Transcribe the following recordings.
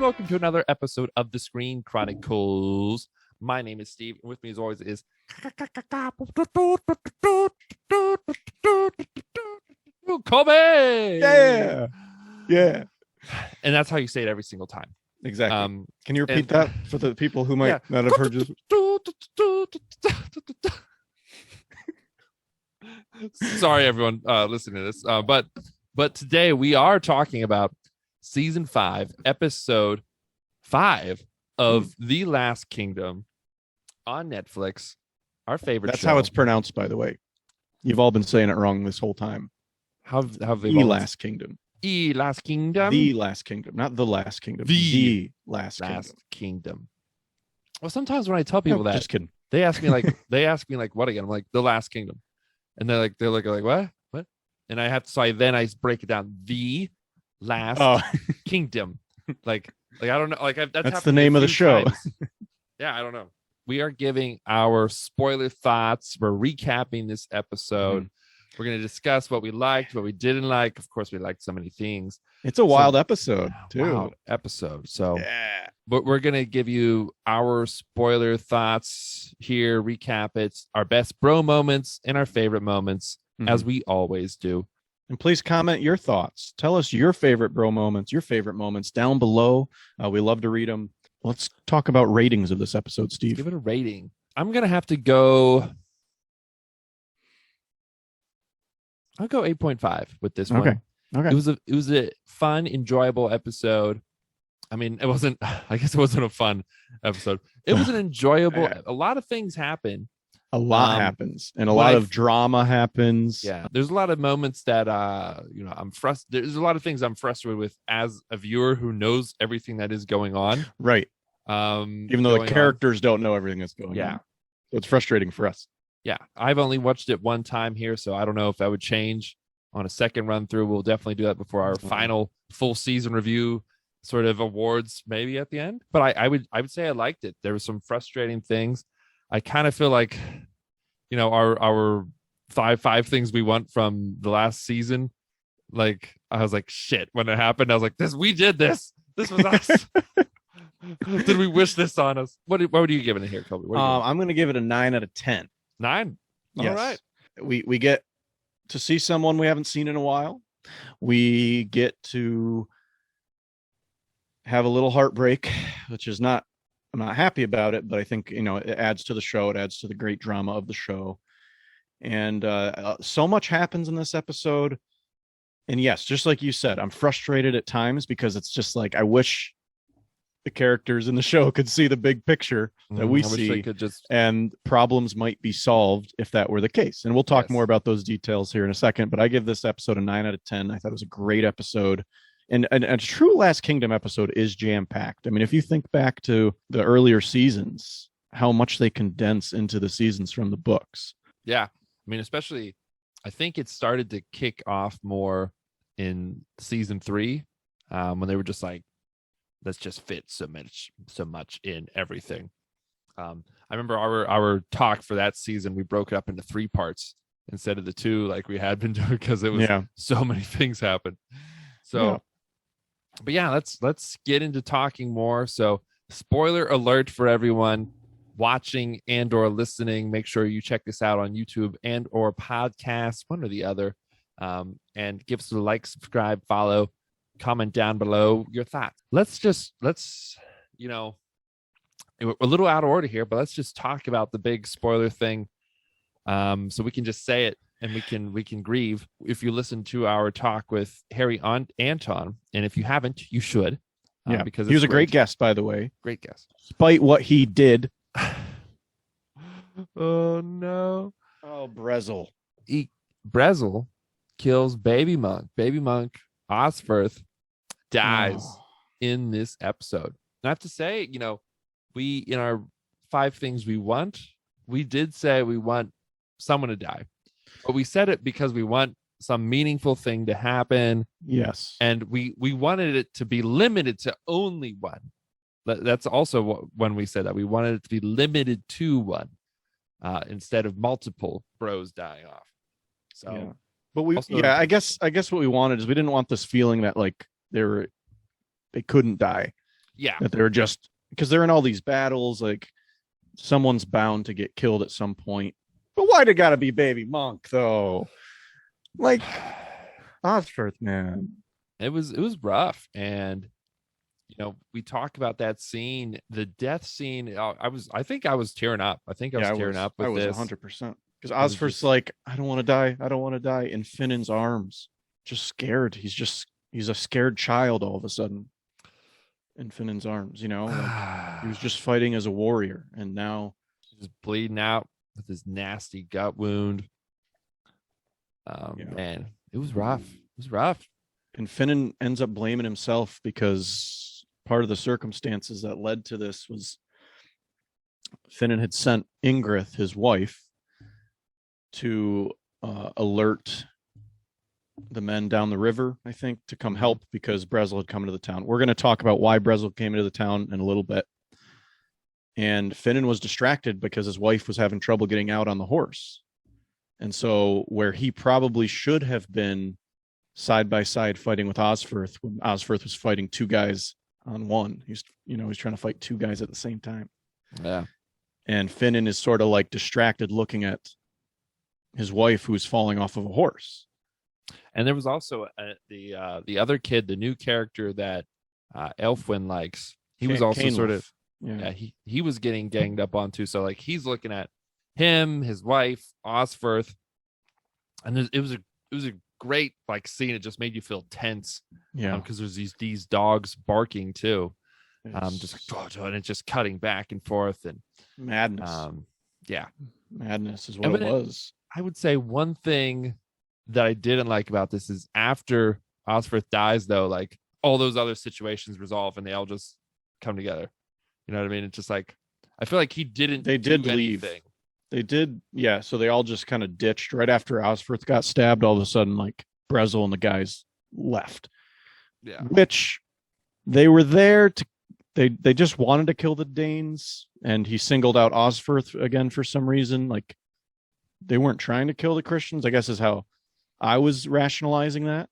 welcome to another episode of the Screen Chronicles. My name is Steve, and with me as always is Kobe. Yeah. And that's how you say it every single time. Exactly. Can you repeat that for the people who might not have heard you? Sorry, everyone listening to this. But today we are talking about season 5, episode 5 of The Last Kingdom on Netflix. Our favorite That's show. how it's pronounced, by the way. You've all been saying it wrong this whole time. How they The Last Kingdom. The Last Kingdom. The Last Kingdom, not The Last Kingdom. The Last Kingdom. Well, sometimes when I tell people that, just kidding. they ask me like what again? I'm like, The Last Kingdom, and they're like what? And I have to, so I break it down. The Last Kingdom. Like I don't know. Like that's the name of the show. Yeah, I don't know. We are giving our spoiler thoughts. We're recapping this episode. Mm-hmm. We're going to discuss what we liked, what we didn't like. Of course, we liked so many things. It's a wild episode, too. Wild episode. So, but we're going to give you our spoiler thoughts here, recap it, our best bro moments and our favorite moments, as we always do. And please comment your thoughts. Tell us your favorite bro moments, your favorite moments down below. We love to read them. Let's talk about ratings of this episode, Steve. Let's give it a rating. I'm going to have to go. I'll go 8.5 with this one. Okay. It was a fun, enjoyable episode. I mean, I guess it wasn't a fun episode. It was an enjoyable, a lot of things happen. A lot happens, and a lot of drama happens. Yeah. There's a lot of moments that, I'm frustrated. There's a lot of things I'm frustrated with as a viewer who knows everything that is going on. Right. Even though the characters don't know everything that's going on. So it's frustrating for us. Yeah, I've only watched it one time here, so I don't know if that would change on a second run through. We'll definitely do that before our final full season review sort of awards, maybe at the end. But I would say I liked it. There were some frustrating things. I kind of feel like, our five things we want from the last season. Like I was like, shit, when it happened, I was like, we did this. This was us. Did we wish this on us? What are you giving it here, Kobe? I'm going to give it a 9 out of 10. 9. Yes. All right. We get to see someone we haven't seen in a while. We get to have a little heartbreak, which is I'm not happy about it, but I think, it adds to the show. It adds to the great drama of the show. And so much happens in this episode. And yes, just like you said, I'm frustrated at times because it's just like, I wish the characters in the show could see the big picture that we see, and problems might be solved if that were the case. And we'll talk more about those details here in a second, but I give this episode a 9 out of 10. I thought it was a great episode. And a true Last Kingdom episode is jam-packed. I mean, if you think back to the earlier seasons, how much they condense into the seasons from the books. Yeah. I mean, especially, I think it started to kick off more in season 3, when they were just like, let's just fit so much in everything. I remember our talk for that season, we broke it up into 3 parts instead of the 2 like we had been doing, because it was so many things happen. So, but let's get into talking more. So, spoiler alert for everyone watching and or listening. Make sure you check this out on YouTube and or podcast, one or the other, and give us a like, subscribe, follow. Comment down below your thoughts. Let's we're a little out of order here, but let's just talk about the big spoiler thing, so we can just say it and we can grieve. If you listen to our talk with Harry Anton, and if you haven't, you should, because he was a great guest, by the way. Great guest, despite what he did. Oh no. Brezel kills baby monk Osferth dies in this episode. And I have to say, we, in our 5 things we want, we did say we want someone to die, but we said it because we want some meaningful thing to happen. Yes. And we wanted it to be limited to only one. That's also when we said that we wanted it to be limited to one, instead of multiple bros dying off. So But I guess what we wanted is we didn't want this feeling that like they couldn't die. Yeah. that they're just because they're in all these battles, like someone's bound to get killed at some point. But why'd it gotta be Baby Monk though? Like Osferth, man. It was rough. And we talk about that scene, the death scene. I think I was tearing up. I think I was tearing up with I was this. 100% because It was Osferth's just like, I don't want to die. I don't want to die in Finnan's arms. Just scared. He's a scared child all of a sudden in Finnan's arms, like he was just fighting as a warrior and now just bleeding out with his nasty gut wound. Man, it was rough. It was rough. and Finnan ends up blaming himself because part of the circumstances that led to this was Finnan had sent Ingrid, his wife, to alert the men down the river, I think, to come help because Brezel had come into the town. We're going to talk about why Brezel came into the town in a little bit. And Finnan was distracted because his wife was having trouble getting out on the horse. And so where he probably should have been side by side fighting with Osferth, when Osferth was fighting two guys on one, he's trying to fight two guys at the same time. Yeah. And Finnan is sort of like distracted looking at his wife who's falling off of a horse. And there was also the other kid, the new character that Elfwin likes. He was also sort of he was getting ganged up on too. So like he's looking at him, his wife, Osferth, and it was a great like scene. It just made you feel tense. Yeah, because there's these dogs barking too. It's Just and it's just cutting back and forth and madness. Yeah, madness is what it was. I would say one thing that I didn't like about this is after Osferth dies, though, like all those other situations resolve and they all just come together. You know what I mean? It's just like I feel like he didn't. They did leave. Anything. They did, yeah. So they all just kind of ditched right after Osferth got stabbed. All of a sudden, like Brezel and the guys left. Yeah, which they were there to. They just wanted to kill the Danes, and he singled out Osferth again for some reason. Like they weren't trying to kill the Christians, I guess is how I was rationalizing that.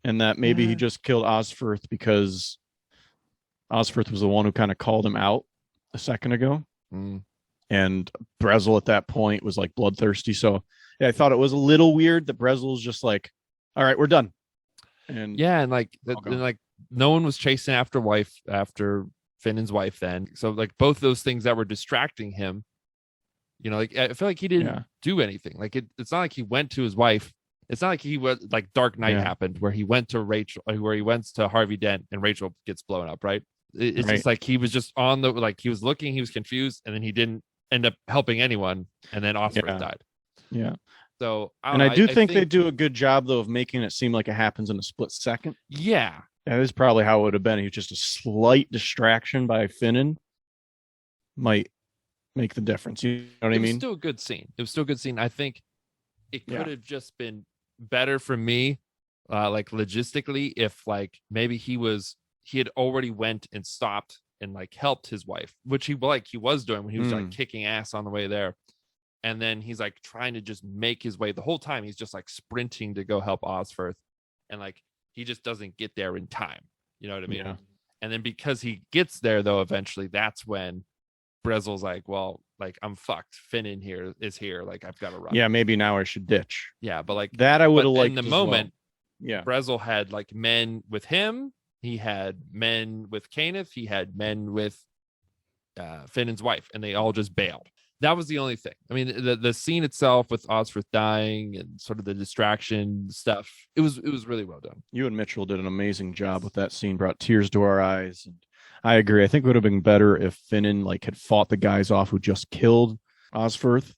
And that maybe he just killed Osferth because Osferth was the one who kind of called him out a second ago. And Brezel at that point was like bloodthirsty. So yeah, I thought it was a little weird that Brezel was just like, all right, we're done. And like no one was chasing after Finnan's wife then. So like both those things that were distracting him, like I feel like he didn't do anything. Like it's not like he went to his wife. It's not like he was like Dark Knight happened where he went to Rachel, where he went to Harvey Dent and Rachel gets blown up, right? It's just like he was just on the he was looking, he was confused, and then he didn't end up helping anyone, and then Osferth died. Yeah. So I think they do a good job though of making it seem like it happens in a split second. Yeah. That is probably how it would have been. He was just a slight distraction by Finnan might make the difference. You know what I mean? It was still a good scene. I think it could have just been better for me, like logistically, if like maybe he had already went and stopped and like helped his wife, which he was doing when he was like kicking ass on the way there. And then he's like trying to just make his way the whole time. He's just like sprinting to go help Osferth. And like, he just doesn't get there in time. You know what I mean? Yeah. And then because he gets there though, eventually that's when Brezel's like, well, like I'm fucked. Finnan is here. Like I've got to run. Yeah. Maybe now I should ditch. Yeah. But like that I would have liked in the moment. Well. Yeah. Brezel had like men with him. He had men with Kenneth. He had men with Finnan's wife, and they all just bailed. That was the only thing. I mean, the scene itself with Osferth dying and sort of the distraction stuff, it was really well done. You and Mitchell did an amazing job with that scene, brought tears to our eyes. And I agree. I think it would have been better if Finnan like had fought the guys off who just killed Osferth.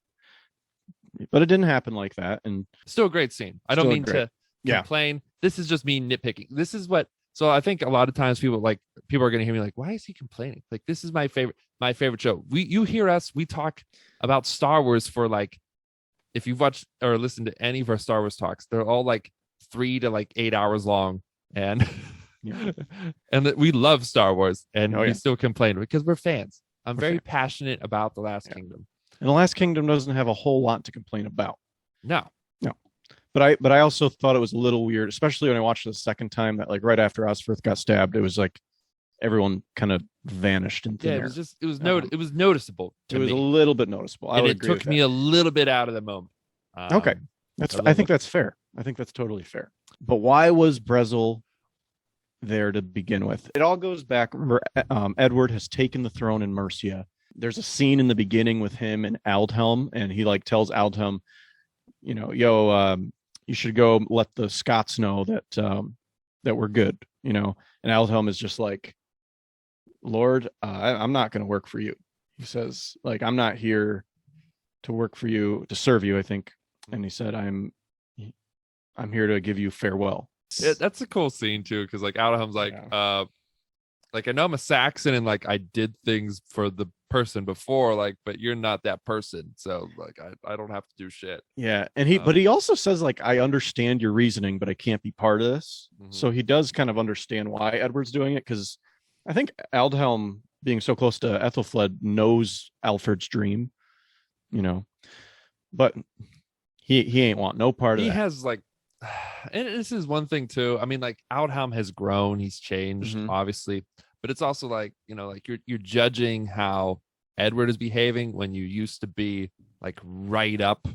But it didn't happen like that. And still a great scene. I don't mean to complain. This is just me nitpicking. This is what. So I think a lot of times people are going to hear me like, why is he complaining? Like, this is my favorite show. You hear us, we talk about Star Wars for like, if you've watched or listened to any of our Star Wars talks, they're all like 3 to 8 hours long. And, and we love Star Wars and we still complain because we're fans. I'm very passionate about The Last Kingdom. And The Last Kingdom doesn't have a whole lot to complain about. No. But I also thought it was a little weird, especially when I watched it the second time, that like right after Osferth got stabbed, it was like everyone kind of vanished into Yeah, there. it was noticeable to it was me. a little bit noticeable. I and would it agree took with me that. a little bit out of the moment. Okay. I think that's fair. I think that's totally fair. But why was Brezel there to begin with? It all goes back. Remember, Edward has taken the throne in Mercia. There's a scene in the beginning with him and Aethelhelm, and he like tells Aethelhelm, you should go let the Scots know that that we're good, And Aethelhelm is just like, Lord, I'm not going to work for you. He says, like, I'm not here to work for you, to serve you, I think. And he said, I'm here to give you farewell. That's a cool scene too, because like Adelham's like, like I know I'm a Saxon and like I did things for the person before, like, but you're not that person, so like I don't have to do shit. Yeah, and but he also says like, I understand your reasoning, but I can't be part of this. So he does kind of understand why Edward's doing it, because I think Aldhelm, being so close to Aethelflaed, knows Alfred's dream, but he ain't want no part of that. He has like, and this is one thing too. I mean, like Aldhelm has grown, he's changed, obviously, but it's also like, like you're judging how Edward is behaving when you used to be like right up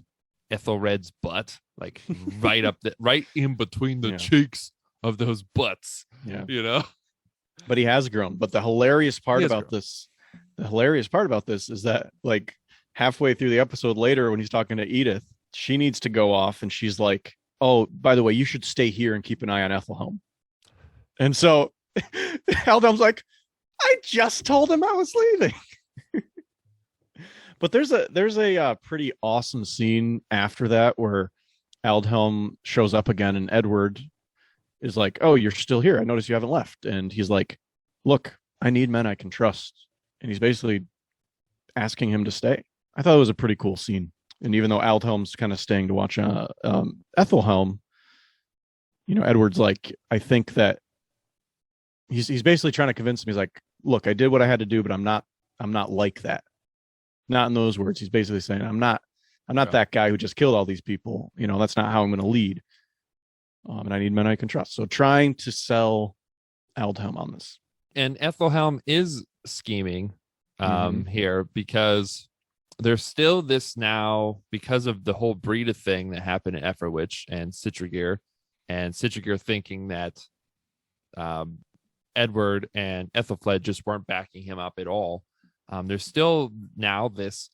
Ethelred's butt, like right up right in between the cheeks of those butts. Yeah. But he has grown. But the hilarious part about this is that like halfway through the episode later, when he's talking to Edith, she needs to go off and she's like, oh, by the way, you should stay here and keep an eye on Aethelhelm. And so Aldhelm's like, I just told him I was leaving. But there's a pretty awesome scene after that where Aldhelm shows up again and Edward is like, oh, you're still here. I noticed you haven't left. And he's like, look, I need men I can trust. And he's basically asking him to stay. I thought it was a pretty cool scene. And even though Aldhelm's kind of staying to watch Aethelhelm, Edward's like, I think that he's basically trying to convince him. He's like, look, I did what I had to do, but I'm not like that. Not in those words. He's basically saying, I'm not that guy who just killed all these people. That's not how I'm going to lead. And I need men I can trust. So trying to sell Aldhelm on this. And Aethelhelm is scheming here, because there's still this now, because of the whole Brida thing that happened in Ephorwich and Citrigir thinking that Edward and Ethelflaed just weren't backing him up at all. There's still now this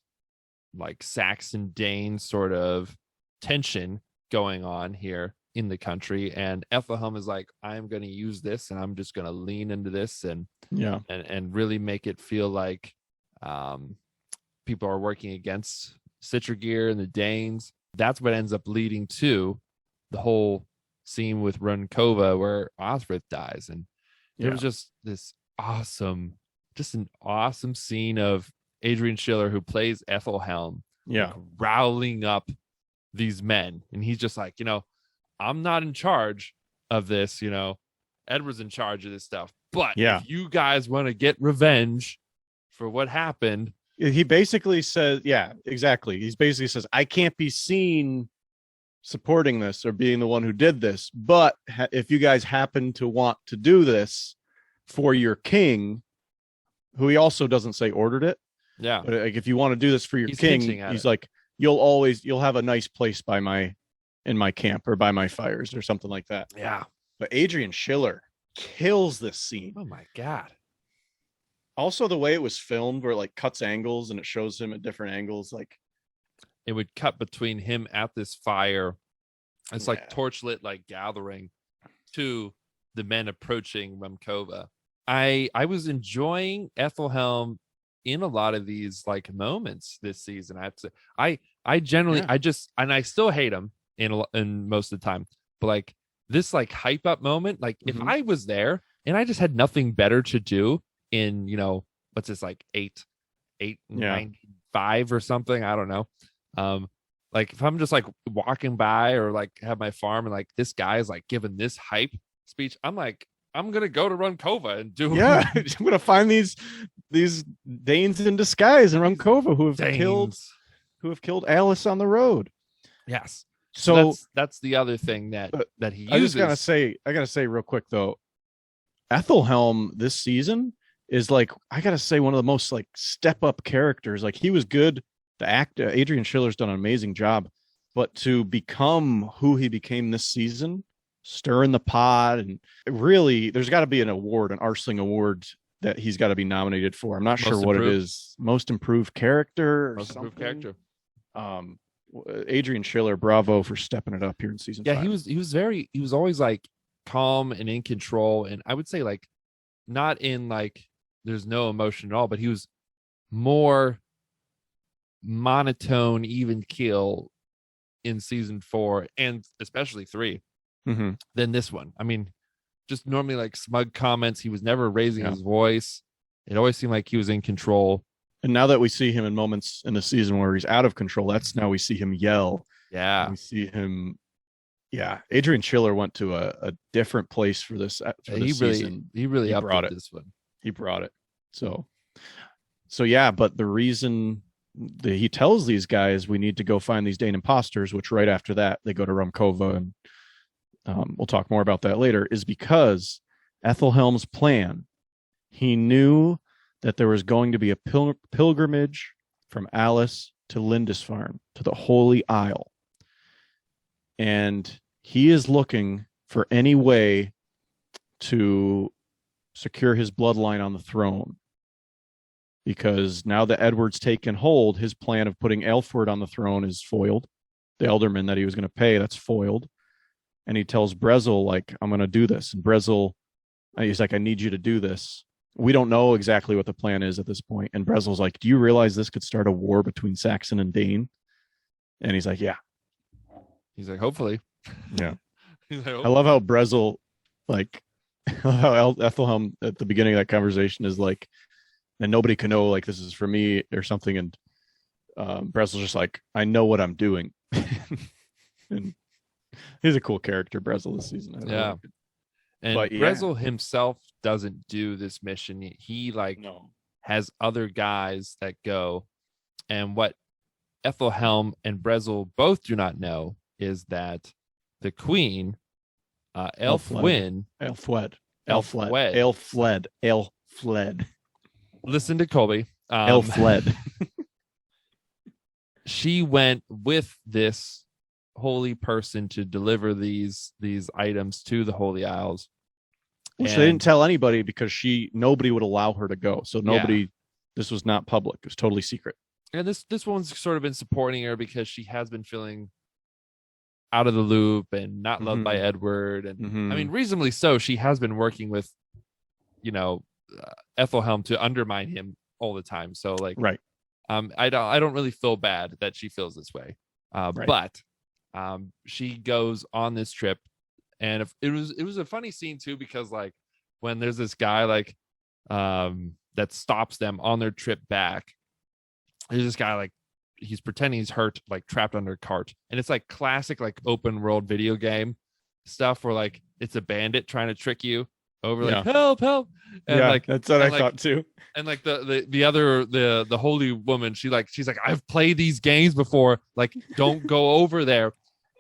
like Saxon Dane sort of tension going on here in the country, and Aethelhelm is like, I'm going to use this and I'm just going to lean into this and really make it feel like people are working against Citrigir and the Danes. That's what ends up leading to the whole scene with Runkova where Osferth dies. And there was just an awesome scene of Adrian Schiller, who plays Aethelhelm, like, rallying up these men. And he's just like, I'm not in charge of this, Edward's in charge of this stuff. But if you guys want to get revenge for what happened. He basically says, exactly. He basically says, I can't be seen supporting this or being the one who did this. But if you guys happen to want to do this for your king, who he also doesn't say ordered it. Yeah. But like, if you want to do this for your king, he's like, you'll have a nice place in my camp or by my fires or something like that. Yeah. But Adrian Schiller kills this scene. Oh my God. Also, the way it was filmed, where it like cuts angles and it shows him at different angles, like it would cut between him at this fire. It's like torchlit, like gathering, to the men approaching Rumkova. I was enjoying Aethelhelm in a lot of these like moments this season. I have to say, I generally I still hate him in most of the time, but like this like hype up moment, like if I was there and I just had nothing better to do in what's this, like 895 or something, I don't know, like if I'm just like walking by or like have my farm and like this guy is like giving this hype speech, I'm like, I'm gonna go to Runkova and do I'm gonna find these Danes in disguise in Runkova who have killed Alice on the road. Yes. So that's the other thing that he uses. I gotta say real quick though, Aethelhelm this season is like, I gotta say, one of the most like step up characters. Like he was good. The actor Adrian Schiller's done an amazing job, but to become who he became this season, stirring the pot, and really, there's got to be an award, an Arsling Award that he's got to be nominated for. I'm not sure what it is. Most improved character, or most something. improved character. Adrian Schiller, bravo for stepping it up here in season 5. He was always like calm and in control, and I would say like not in like there's no emotion at all, but he was more monotone, even keel in season 4 and especially 3 than this one. I mean, just normally like smug comments. He was never raising his voice. It always seemed like he was in control. And now that we see him in moments in the season where he's out of control, that's now we see him yell. Yeah. We see him. Yeah. Adrian Schiller went to a different place for this season. He really brought it. This one. He brought it. So yeah, but the reason that he tells these guys we need to go find these Dane imposters, which right after that they go to Rumkova, and we'll talk more about that later, is because Aethelhelm's plan. He knew that there was going to be a pilgrimage from Alice to Lindisfarne, to the Holy Isle. And he is looking for any way to secure his bloodline on the throne. Because now that Edward's taken hold, his plan of putting Aelfred on the throne is foiled. The alderman that he was going to pay, that's foiled. And he tells Brezel, like, I'm going to do this. And Brezel, he's like, I need you to do this. We don't know exactly what the plan is at this point. And Brezel's like, do you realize this could start a war between Saxon and Dane? And he's like, yeah. He's like, hopefully. Yeah. He's like, I love how Brezel, like, how Aethelhelm at the beginning of that conversation is like, and nobody can know, like, this is for me or something. And Brezel's just like, I know what I'm doing. And he's a cool character, Brezel, this season. Yeah. And Brezel himself doesn't do this mission. He has other guys that go. And what Aethelhelm and Brezel both do not know is that the queen, Aelfwed. Listen to Colby. Aelfled. She went with this holy person to deliver these items to the Holy Isles. Which they didn't tell anybody because nobody would allow her to go. So this was not public. It was totally secret. And this woman's sort of been supporting her because she has been feeling out of the loop and not loved by Edward. And I mean, reasonably so. She has been working with, Aethelhelm to undermine him all the time. So like, right. I don't really feel bad that she feels this way. But she goes on this trip, and if it was a funny scene too, because like when there's this guy like that stops them on their trip back, there's this guy like he's pretending he's hurt, like trapped under a cart, and it's like classic like open world video game stuff where like it's a bandit trying to trick you over like help, and like that's what I thought too. And like the holy woman, she's like I've played these games before, like don't go over there.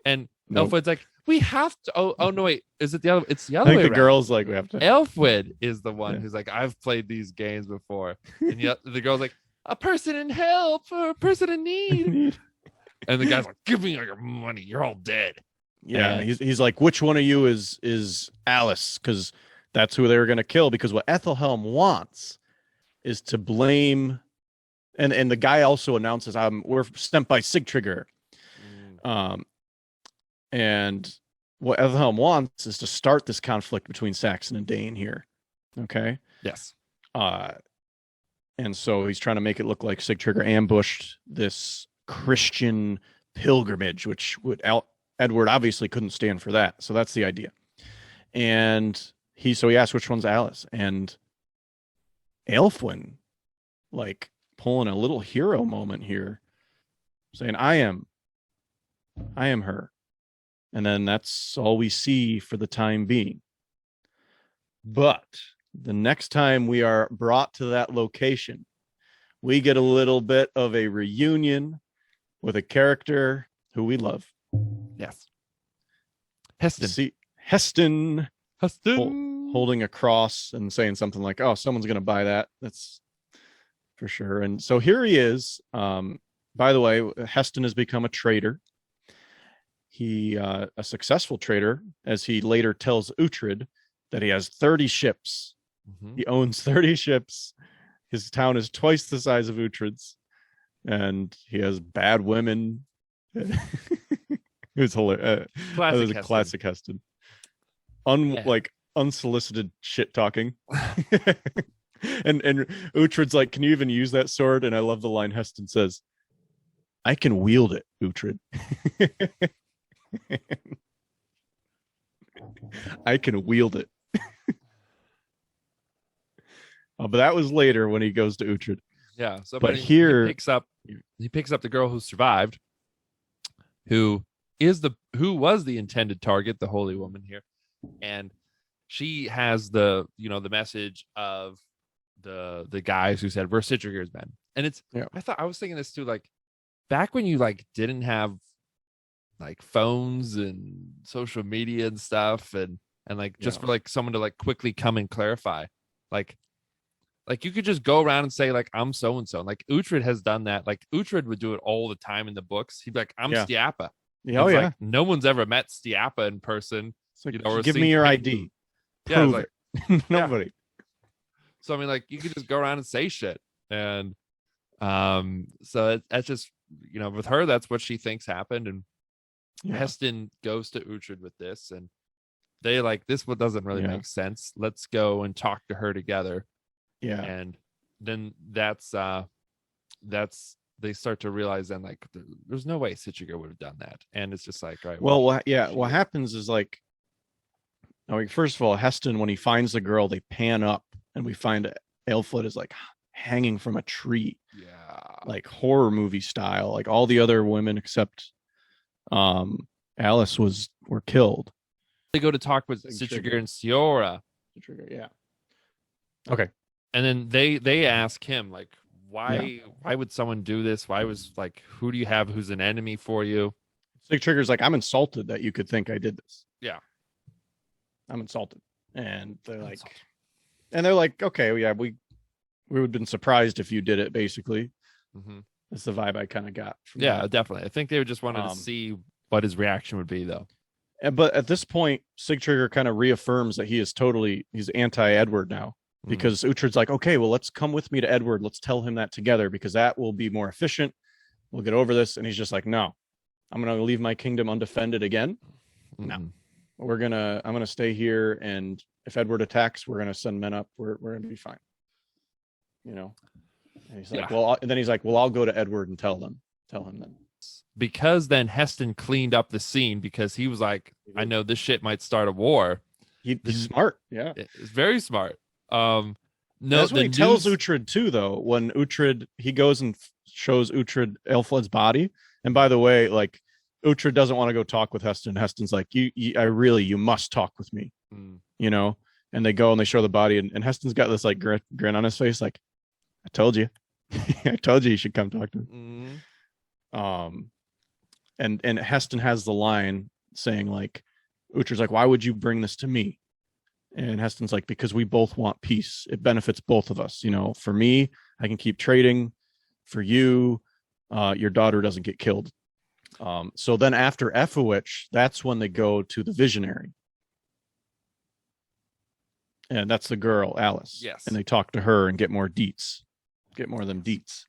And Aelfwed's like, we have to. Oh no, wait, is it the other? It's the other way. The around. girl's like, we have to. Aelfwed is the one who's like, I've played these games before, and the girl's like, a person in help or a person in need. And the guy's like, give me all your money, you're all dead. Yeah, he's like, which one of you is Alice? Because that's who they were going to kill. Because what Aethelhelm wants is to blame, and the guy also announces, we're sent by Sigtrygr. And what Aethelhelm wants is to start this conflict between Saxon and Dane here. Okay. Yes. And so he's trying to make it look like Sigtrygr ambushed this Christian pilgrimage, which Edward obviously couldn't stand for that. So that's the idea. And he asks which one's Alice, and Aelfwin, like pulling a little hero moment here, saying, I am her. And then that's all we see for the time being. But the next time we are brought to that location, we get a little bit of a reunion with a character who we love. Yes. Heston. See, Heston. holding a cross and saying something like, "Oh, someone's going to buy that." That's for sure. And so here he is. By the way, Heston has become a trader. He a successful trader, as he later tells Uhtred that he has 30 ships. Mm-hmm. He owns 30 ships. His town is twice the size of Uhtred's, and he has bad women. It was hilarious. That was a classic Heston. Like unsolicited shit talking. and Uhtred's like, "Can you even use that sword?" And I love the line Heston says, "I can wield it, Uhtred." I can wield it. But that was later when he goes to Uhtred. Yeah. So, but here he picks up the girl who survived, who was the intended target, the holy woman here, and she has the message of the guys who said, "We're Sigtrygg's men." And it's I was thinking this too, like back when you like didn't have like phones and social media and stuff, and like just for like someone to like quickly come and clarify, like you could just go around and say like, "I'm so and so." Like Uhtred has done that. Like Uhtred would do it all the time in the books. He'd be like, "I'm Stiapa." Yeah, like, no one's ever met Stiapa in person. Like, or give me your ID. Prove like, it. Nobody. So I mean, like you could just go around and say shit, and so that's just with her, that's what she thinks happened, and Heston goes to Uhtred with this, and they like, "This what doesn't really make sense. Let's go and talk to her together." Yeah, and then that's they start to realize then like there's no way Sigtryggr would have done that, and it's just like, right. Well, what happens is like, first of all, Heston, when he finds the girl, they pan up and we find Aelfled is like hanging from a tree. Yeah, like horror movie style. Like all the other women except Alice were killed. They go to talk with Sigtryggr and Siora. Yeah. Okay. And then they ask him like, why would someone do this? Why was like, who do you have who's an enemy for you? Sigtrygg's like, "I'm insulted that you could think I did this." Yeah. I'm insulted. And they're like, "Okay, yeah, we would have been surprised if you did it," basically. Mm-hmm. That's the vibe I kind of got from that. Definitely. I think they just wanted to see what his reaction would be, though. But at this point, Sigtryggr kind of reaffirms that he's anti-Edward now, because Uhtred's like, "Okay, well, let's come with me to Edward. Let's tell him that together, because that will be more efficient. We'll get over this." And he's just like, "No, I'm going to leave my kingdom undefended again. No, I'm going to stay here. And if Edward attacks, we're going to send men up. We're going to be fine." And he's like, "Well, I'll go to Edward and tell him then." Because then Heston cleaned up the scene, because he was like, "I know this shit might start a war." He's smart. Yeah. It's very smart. No, that's what he tells Uhtred too, though. When he goes and shows Uhtred Aelfled's body. And by the way, like Uhtred doesn't want to go talk with Heston. Heston's like, you must talk with me, and they go and they show the body, and Heston's got this like grin on his face. Like, "I told you, I told you should come talk to me." And Heston has the line saying like, Uhtred's like, "Why would you bring this to me?" And Heston's like, "Because we both want peace. It benefits both of us. For me, I can keep trading. For you, your daughter doesn't get killed." So then after Ephowich, that's when they go to the visionary. And that's the girl, Alice. Yes. And they talk to her and get more deets. Get more of them deets.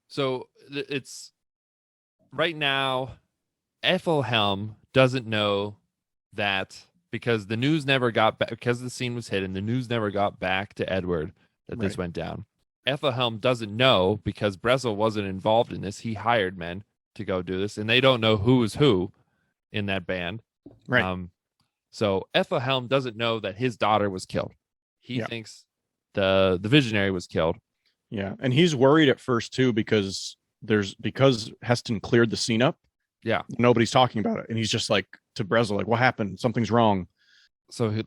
So it's right now, Aethelhelm doesn't know that, because the news never got back, because the scene was hidden, the news never got back to Edward that this went down. Aethelhelm doesn't know, because Brezel wasn't involved in this. He hired men to go do this, and they don't know who is who in that band. Right. So Aethelhelm doesn't know that his daughter was killed. He thinks the visionary was killed. Yeah, and he's worried at first too, because Heston cleared the scene up. Yeah, nobody's talking about it, and he's just like to Brezel, like, "What happened? Something's wrong." So he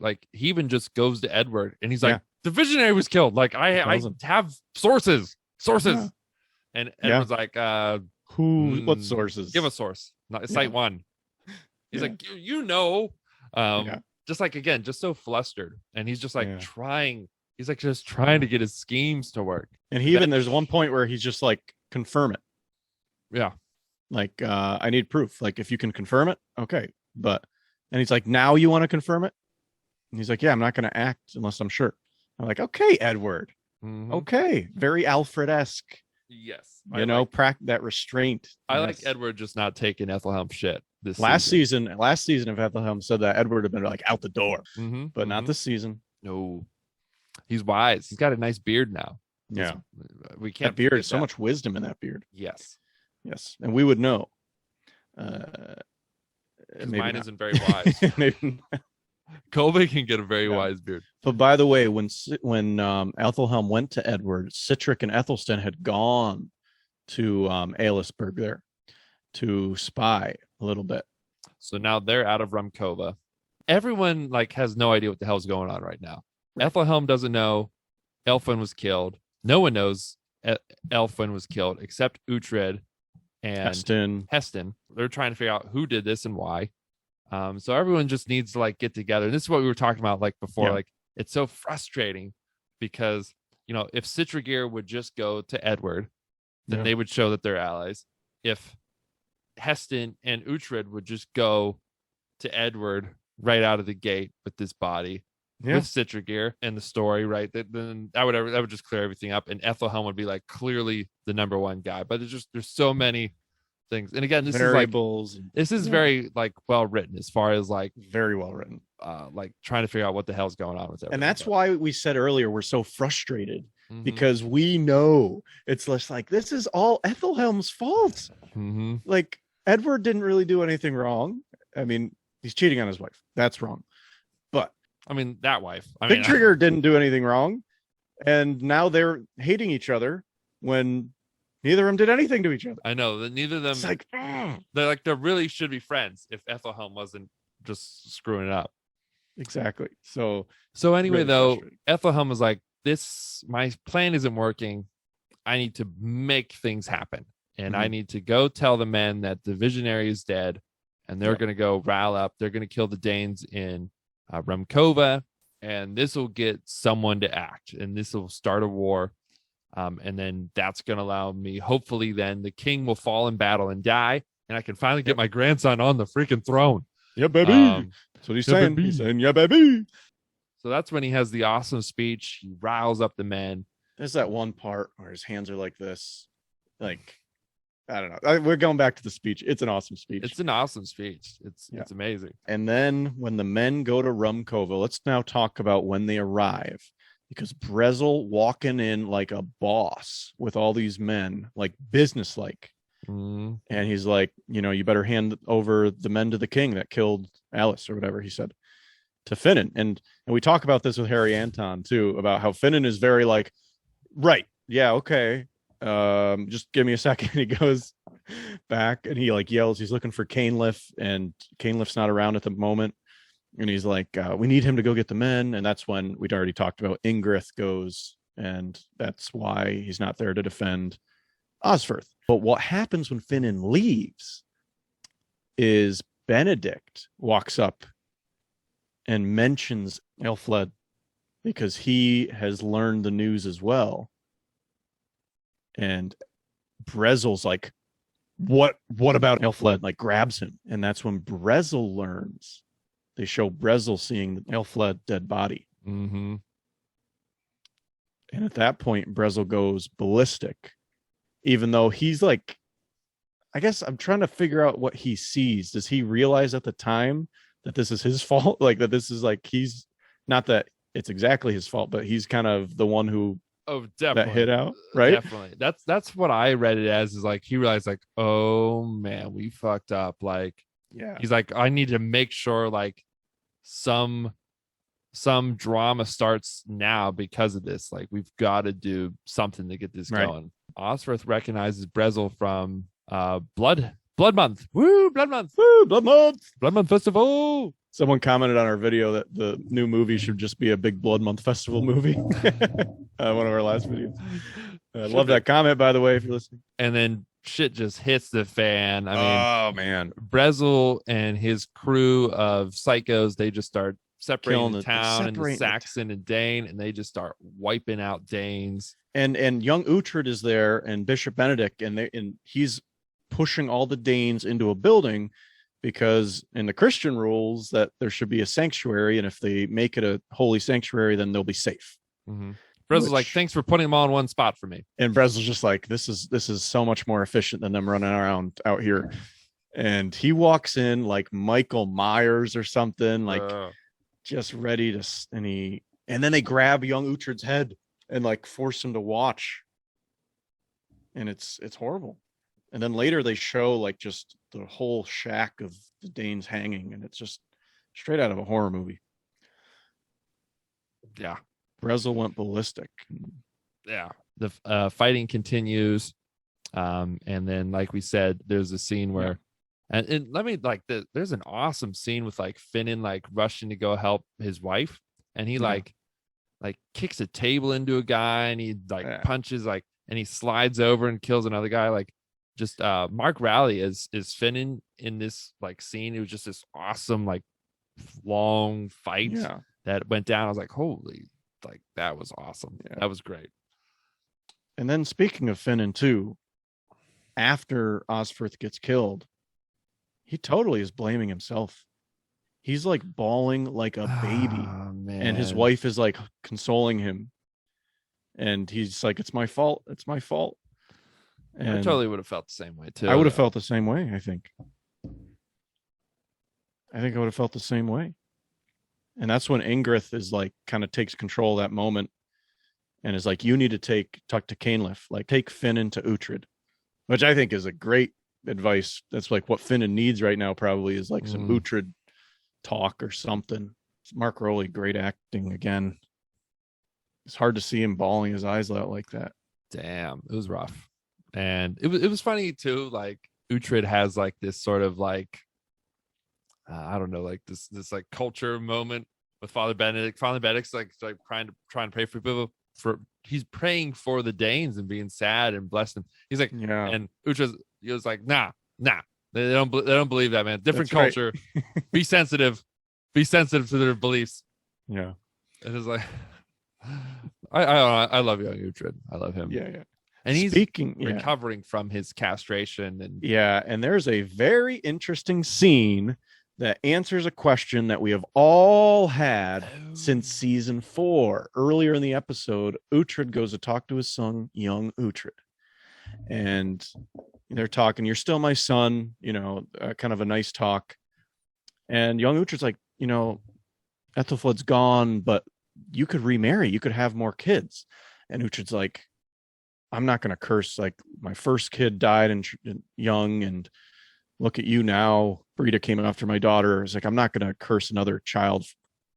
even just goes to Edward, and he's like, "The visionary was killed. Like I have sources." Yeah. And Edward's like, what sources? Give a source. Cite one. He's like, just like, again, just so flustered, and he's just like Yeah. trying. He's like just trying to get his schemes to work. And there's one point where he's just like, confirm it. Yeah. Like, I need proof. Like, if you can confirm it, okay. And he's like, now you want to confirm it? And he's like, yeah, I'm not going to act unless I'm sure. I'm like, okay, Edward. Mhm. Okay. Very Alfred-esque. Yes. That restraint. I Yes. like Edward just not taking Aethelhelm shit this last season of Aethelhelm said that Edward had been like out the door, but not this season. No, he's wise. He's got a nice beard now. Yeah, we can't. That beard, so much wisdom in that beard. Yes, and we would know. Mine isn't very wise. Maybe. Colby can get a very wise beard. But by the way, when Aethelhelm went to Edward, Citric and Ethelstan had gone to Aelisburg there to spy a little bit. So now they're out of Rumkova. Everyone like has no idea what the hell's going on right now. Right. Aethelhelm doesn't know Elfwin was killed. No one knows Elfwin was killed except Uhtred and Heston. They're trying to figure out who did this and why. So everyone just needs to like get together. And this is what we were talking about like before. Like, it's so frustrating because, if Citrigir would just go to Edward, then they would show that they're allies. If Heston and Uhtred would just go to Edward right out of the gate with this body, with Citrigir and the story, right? Then that would just clear everything up, and Aethelhelm would be like clearly the number one guy. But there's so many things, and again, this is very like well written as far as like very well written, like trying to figure out what the hell's going on with it. And that's why we said earlier we're so frustrated because we know it's just like this is all Aethelhelm's fault. Like Edward didn't really do anything wrong. I mean, he's cheating on his wife. That's wrong. But I mean, that wife. Trigger didn't do anything wrong. And now they're hating each other when neither of them did anything to each other. I know that neither of them. It's like, they really should be friends if Aethelhelm wasn't just screwing it up. Exactly. So anyway, though, Aethelhelm was like, my plan isn't working. I need to make things happen. And I need to go tell the men that the visionary is dead, and they're going to go rile up. They're going to kill the Danes in Rumkova, and this will get someone to act, and this will start a war. And then that's going to allow me, hopefully, then the king will fall in battle and die, and I can finally get my grandson on the freaking throne. Yeah, baby. That's what he's saying. Baby. He's saying, yeah, baby. So that's when he has the awesome speech. He riles up the men. There's that one part where his hands are like this, like. I don't know. We're going back to the speech. It's an awesome speech. It's an awesome speech. It's amazing. And then when the men go to Rumkova, let's now talk about when they arrive, because Brezel walking in like a boss with all these men, like businesslike. And he's like, you better hand over the men to the king that killed Alice or whatever he said to Finan. And we talk about this with Harry Anton too, about how Finan is very like, right. Yeah. Okay. Just give me a second. He goes back and he like yells, he's looking for Canelif, and Canelif's not around at the moment, and he's like, we need him to go get the men. And that's when we'd already talked about Ingrith goes, and that's why he's not there to defend Osferth. But what happens when Finan leaves is Benedict walks up and mentions Aelfled because he has learned the news as well. And Brezel's like, what about Aelfled? Like grabs him. And that's when Brezel learns. They show Brezel seeing the Aelfled dead body. And at that point, Brezel goes ballistic. Even though he's like, I guess I'm trying to figure out what he sees. Does he realize at the time that this is his fault? Like that this is like, he's not that it's exactly his fault, but he's kind of the one who definitely that hit out, right? Definitely. That's what I read it as, is like he realized like, oh man, we fucked up. Like, he's like, I need to make sure like some drama starts now because of this. Like, we've got to do something to get this going. Osferth recognizes Brezel from Blood Month. Woo, Blood Month. Woo, Blood Month. Blood Month Festival. Someone commented on our video that the new movie should just be a big Blood Month Festival movie. One of our last videos. I love that comment, by the way, if you're listening. And then shit just hits the fan. I mean, oh man, Brezel and his crew of psychos, they just start separating the the- town into separating the Saxon and Dane, and they just start wiping out Danes. And young Uhtred is there, and Bishop Benedict, and he's pushing all the Danes into a building, because in the Christian rules that there should be a sanctuary, and if they make it a holy sanctuary, then they'll be safe. Mm-hmm. Bresl's like, thanks for putting them all in one spot for me. And Bresl's just like, this is so much more efficient than them running around out here. And he walks in like Michael Myers or something, like just ready to, and then they grab young Uhtred's head and like force him to watch. And it's horrible. And then later they show like just the whole shack of the Danes hanging, and it's just straight out of a horror movie. Yeah. Bresl went ballistic. Yeah. The fighting continues. And then, like we said, there's a scene where, and let me like, there's an awesome scene with like Finan like rushing to go help his wife. And he like kicks a table into a guy, and he like punches like, and he slides over and kills another guy. Like, just Mark Raleigh is Finan in this like scene. It was just this awesome like long fight that went down. I was like, holy, like that was awesome. That was great. And then speaking of Finan too, after Osferth gets killed, he totally is blaming himself. He's like bawling like a baby, and his wife is like consoling him, and he's like, it's my fault, and I totally would have felt the same way too. I would have felt the same way. I think I would have felt the same way. And that's when Ingrith is like, kind of takes control of that moment, and is like, you need to talk to Cainlif, like take Finan to Uhtred, which I think is a great advice. That's like what Finan needs right now, probably, is like some Uhtred talk or something. Mark Rowley, great acting again. It's hard to see him bawling his eyes out like that. Damn, it was rough. And it was funny too, like Uhtred has like this sort of like I don't know, like this like culture moment with Father Benedict. Father Benedict's like trying to pray for people, he's praying for the Danes and being sad and blessed them. He's like, and he was like, nah, they don't believe that, man. Different That's culture. Right. Be sensitive to their beliefs. Yeah. And it's like, I love young Uhtred. I love him. Yeah. And he's recovering from his castration. And there's a very interesting scene that answers a question that we have all had since season 4. Earlier in the episode, Uhtred goes to talk to his son, young Uhtred. And they're talking, you're still my son, kind of a nice talk. And young Uhtred's like, Aethelflaed's gone, but you could remarry, you could have more kids. And Uhtred's like, I'm not going to curse, like my first kid died and young, and look at you now. Brida came after my daughter. It's like, I'm not going to curse another child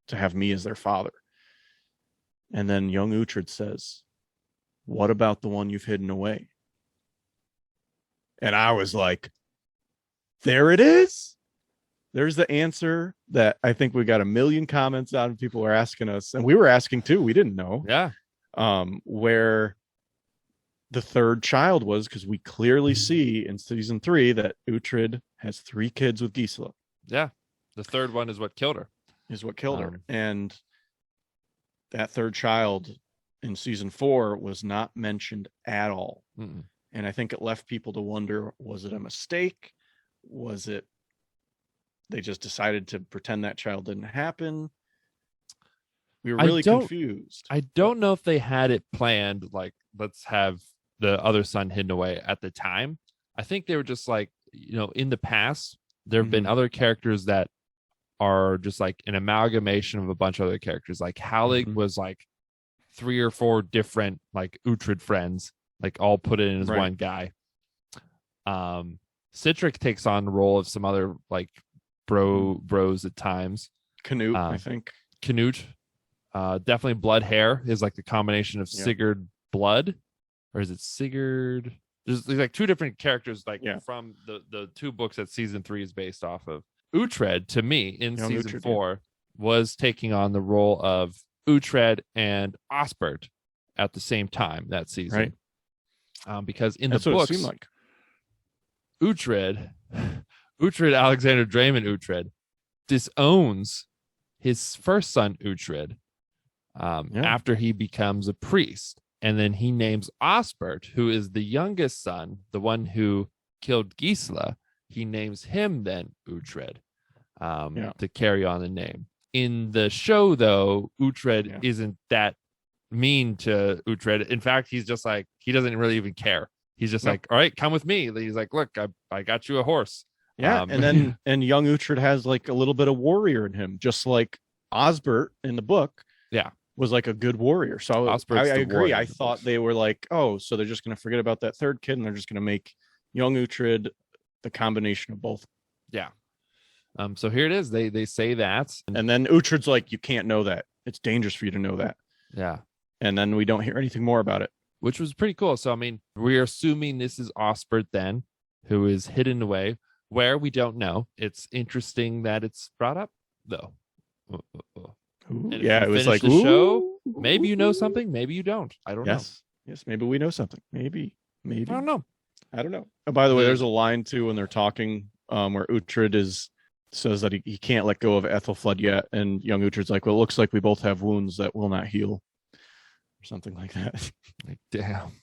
to have me as their father. And then young Uhtred says, what about the one you've hidden away? And I was like, there it is. There's the answer that I think we got a million comments on. People were asking us, and we were asking too. We didn't know. Yeah. Where the third child was, because we clearly see in season 3 that Uhtred has 3 kids with Gisela. Yeah. The third one is what killed her. And that third child in season 4 was not mentioned at all. Mm-mm. And I think it left people to wonder, was it a mistake? Was it they just decided to pretend that child didn't happen? We were really confused. I don't know if they had it planned, like, let's have the other son hidden away at the time. I think they were just like, in the past, there have been other characters that are just like an amalgamation of a bunch of other characters. Like Hallig was like 3 or 4 different like Uhtred friends, like all put in as one guy. Citric takes on the role of some other like bros at times. Canute, I think. Canute. Definitely Blood Hair is like the combination of Sigurd Blood, or is it Sigurd? There's like 2 different characters from the 2 books that season 3 is based off of. Uhtred, to me, in young season Uhtred, 4, was taking on the role of Uhtred and Osbert at the same time that season. Right. Because in That's the books, it seemed like. Uhtred, Alexander Draymond Uhtred, disowns his first son Uhtred after he becomes a priest. And then he names Osbert, who is the youngest son, the one who killed Gisela. He names him then Uhtred to carry on the name. In the show, though, Uhtred isn't that mean to Uhtred. In fact, he's just like, he doesn't really even care. He's just like, all right, come with me. He's like, look, I got you a horse. Yeah, and young Uhtred has like a little bit of warrior in him, just like Osbert in the book. Yeah, was like a good warrior. So I agree. I thought they were like, oh, so they're just going to forget about that third kid and they're just going to make young Uhtred the combination of both. Yeah. So here it is. They say that, and then Uhtred's like, you can't know that. It's dangerous for you to know that. Yeah. And then we don't hear anything more about it, which was pretty cool. So I mean, we're assuming this is Osbert then, who is hidden away. Where we don't know. It's interesting that it's brought up though. Yeah, it was like the show. Maybe you know something. Maybe you don't. I don't know. Yes, maybe we know something. Maybe. I don't know. Oh, by the way, there's a line too when they're talking where Uhtred says that he can't let go of Aethelflaed yet, and young Uhtred's like, well, it looks like we both have wounds that will not heal, or something like that. Like, damn.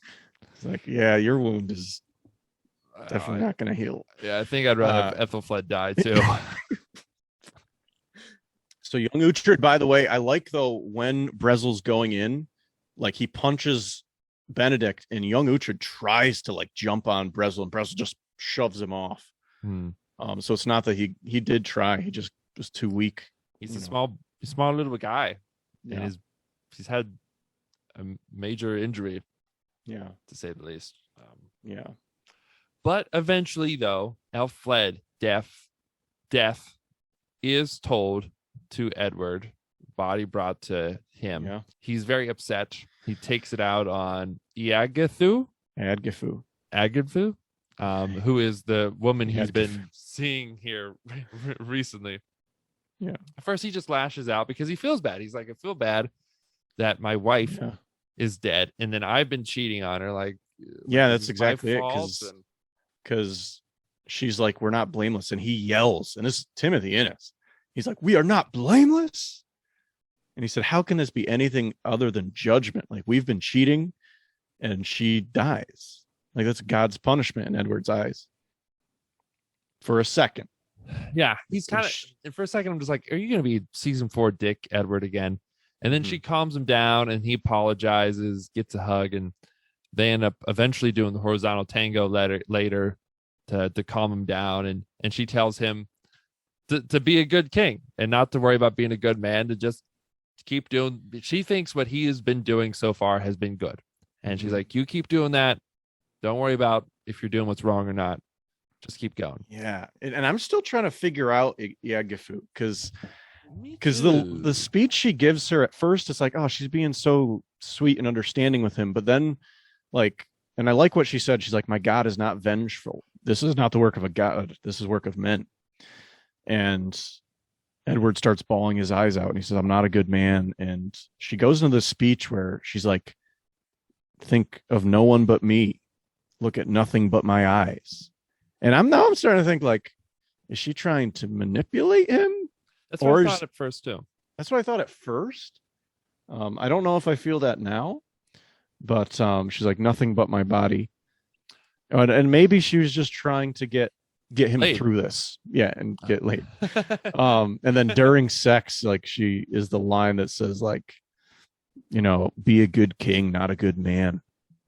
It's like, yeah, your wound is definitely not going to heal. Yeah, I think I'd rather have Aethelflaed die too. So young Uhtred, by the way, I like though when Brezel's going in, like he punches Benedict and young Uhtred tries to like jump on Brezel and Brezel just shoves him off. So it's not that he did try, he just was too weak. He's a small little guy. Yeah. And he's had a major injury. Yeah. To say the least. Yeah. But eventually though, Aethelflaed, death is told to Edward, body brought to him. Yeah. He's very upset. He takes it out on Eadgifu, who is the woman he's been seeing here recently. Yeah. At first, he just lashes out because he feels bad. He's like, I feel bad that my wife is dead, and then I've been cheating on her. Like, yeah, that's exactly it. Because she's like, we're not blameless, and he yells, and this is Timothy in it. He's like, we are not blameless. And he said, how can this be anything other than judgment? Like, we've been cheating and she dies. Like, that's God's punishment in Edward's eyes. For a second. Yeah. He's kind of, and for a second, I'm just like, are you going to be season 4 Dick Edward again? And then she calms him down and he apologizes, gets a hug, and they end up eventually doing the horizontal tango later to calm him down. And she tells him to be a good king and not to worry about being a good man, to just keep doing. She thinks what he has been doing so far has been good. And she's like, you keep doing that. Don't worry about if you're doing what's wrong or not. Just keep going. Yeah. And I'm still trying to figure out Eadgifu because the speech she gives her at first, it's like, oh, she's being so sweet and understanding with him. But then like, and I like what she said. She's like, my God is not vengeful. This is not the work of a God. This is work of men. And Edward starts bawling his eyes out and he says, I'm not a good man. And she goes into this speech where she's like, think of no one but me. Look at nothing but my eyes. And I'm starting to think like, is she trying to manipulate him? That's what I thought at first too. That's what I thought at first. I don't know if I feel that now, but she's like, nothing but my body. And maybe she was just trying to get him through this. Yeah. And get laid. And then during sex, like she is the line that says like, you know, be a good king, not a good man.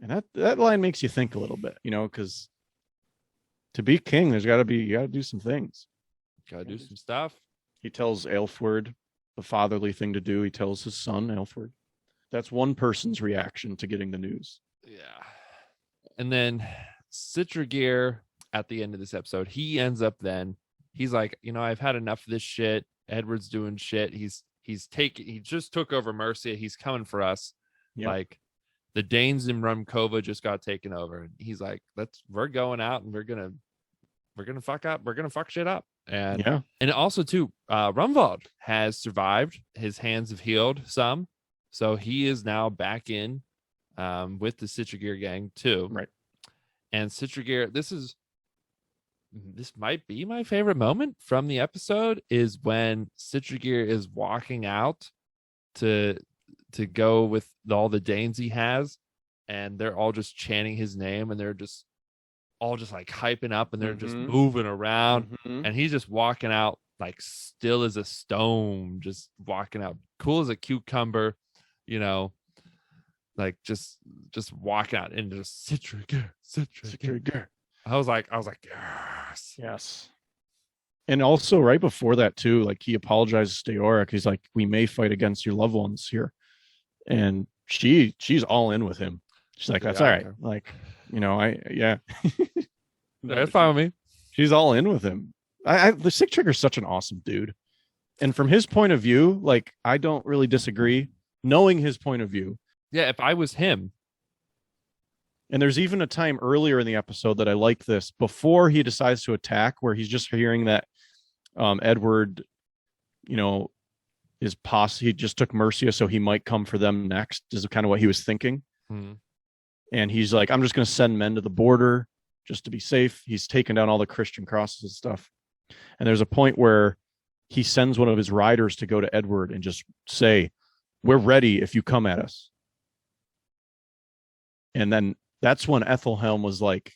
And that line makes you think a little bit, you know, because to be king, you got to do some things. Got to do some stuff. He tells Aelfwerd the fatherly thing to do. He tells his son, Aelfwerd. That's one person's reaction to getting the news. Yeah. And then Citrigir at the end of this episode, he ends up he's like, you know, I've had enough of this shit. Edward's doing shit. He just took over Mercia. He's coming for us. Yep. Like the Danes in Rumkova just got taken over. And he's like, we're going out and we're gonna fuck up. We're gonna fuck shit up. And also too, Rumvald has survived. His hands have healed some, so he is now back in with the Citrigir gang too. Right. And Citrigir, this is this might be my favorite moment from the episode is when Citrigir is walking out to go with all the Danes he has, and they're all just chanting his name, and they're just all just like hyping up, and they're just moving around, and he's just walking out like still as a stone, just walking out cool as a cucumber, like just walking out and just Citrigir. I was like, yes. And also right before that too, like he apologizes to Eorik. He's like, we may fight against your loved ones here. And she's all in with him. She's like, that's all right. Like, That's fine with me. She's all in with him. The Sigtrigger's such an awesome dude. And from his point of view, like, I don't really disagree. Knowing his point of view. Yeah, if I was him. And there's even a time earlier in the episode that I like this, before he decides to attack, where he's just hearing that Edward, is he just took Mercia, so he might come for them next, is kind of what he was thinking. And he's like, I'm just going to send men to the border just to be safe. He's taken down all the Christian crosses and stuff. And there's a point where he sends one of his riders to go to Edward and just say, we're ready if you come at us. And then that's when Aethelhelm was like,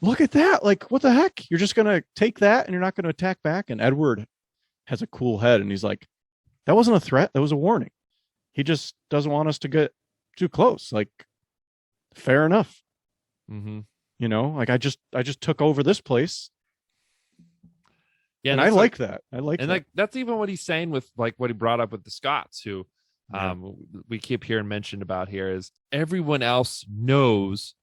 look at that. Like, what the heck? You're just going to take that and you're not going to attack back? And Edward has a cool head. And he's like, that wasn't a threat. That was a warning. He just doesn't want us to get too close. Like, fair enough. Like I just took over this place. Yeah. And I like that. Like, that's even what he's saying with like what he brought up with the Scots, who we keep hearing mentioned about here, is everyone else knows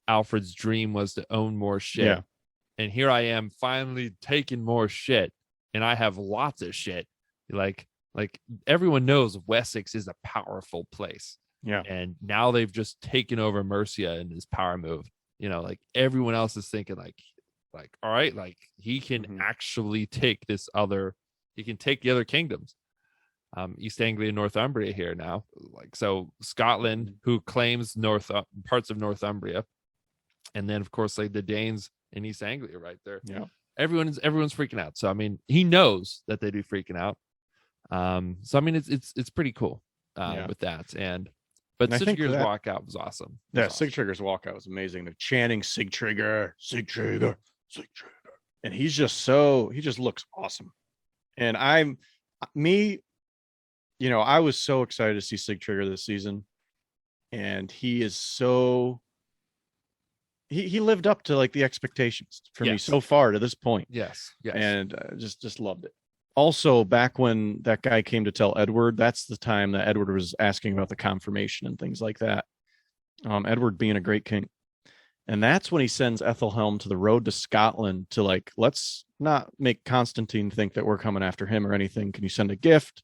Alfred's dream was to own more shit. Yeah. And here I am finally taking more shit, and I have lots of shit. Like everyone knows Wessex is a powerful place. Yeah. And now they've just taken over Mercia in his power move. Like everyone else is thinking like, all right, like he can actually take he can take the other kingdoms. East Anglia and Northumbria here now. Like, so Scotland, who claims parts of Northumbria, and then of course like the Danes in East Anglia right there. Yeah. Everyone's freaking out. So I mean, he knows that they'd be freaking out. So I mean, it's pretty cool with that. But Sigtrigger's walkout was awesome. Sigtrigger's walkout was amazing. They're chanting Sigtrigger. And he just looks awesome. And I was so excited to see Sigtrigger this season. And he is he lived up to like the expectations for me so far to this point. Yes. And just loved it. Also, back when that guy came to tell Edward, that's the time that Edward was asking about the confirmation and things like that. Edward being a great king. And that's when he sends Aethelhelm to the road to Scotland to like, let's not make Constantine think that we're coming after him or anything. Can you send a gift?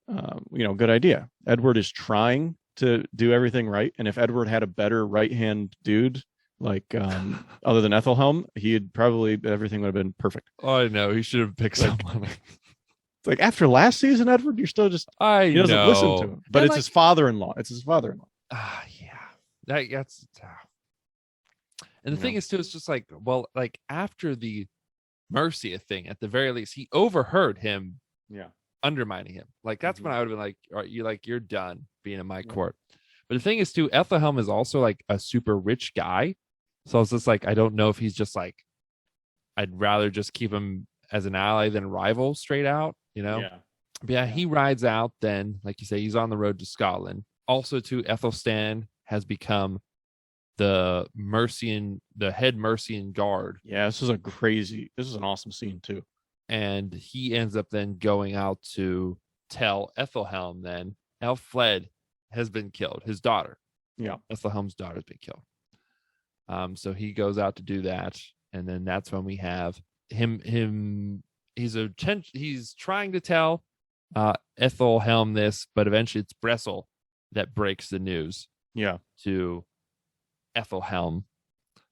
Good idea. Edward is trying to do everything right. And if Edward had a better right-hand dude, like other than Aethelhelm, everything would have been perfect. Oh, I know. He should have picked someone. It's like after last season, Edward, you're still just he doesn't listen to him. But it's his father-in-law. That's and the thing is too, it's just like, well, like after the Mercia thing, at the very least, he overheard him undermining him. Like that's when I would have been like, all right, you're done being in my court. But the thing is too, Aethelhelm is also like a super rich guy. So it's just like, I don't know if he's just like, I'd rather just keep him as an ally than a rival straight out, Yeah. But yeah, he rides out then, like you say, he's on the road to Scotland. Also too, Aethelstan has become the head Mercian guard. Yeah, this is an awesome scene too. And he ends up then going out to tell Aethelhelm then Aelfled has been killed. His daughter. Yeah. Aethelhelm's daughter has been killed. So he goes out to do that. And then that's when we have him. He's trying to tell Aethelhelm this, but eventually it's Bressel that breaks the news. Yeah. To Aethelhelm.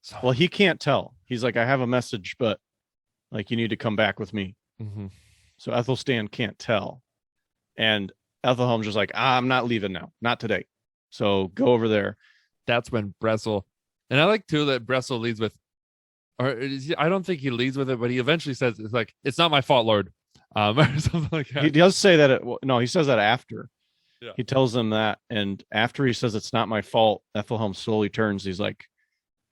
So, well, he can't tell. He's like, I have a message, but like you need to come back with me. So Aethelstan can't tell. And Aethelhelm's just like, I'm not leaving now. Not today. So go over there. That's when Bressel, and I like too that Bressel leads with, I don't think he leads with it, but he eventually says it's like, it's not my fault, Lord, or something like that. He does say that. No, he says that after. Yeah. He tells them that, and after he says it's not my fault, Aethelhelm slowly turns. He's like,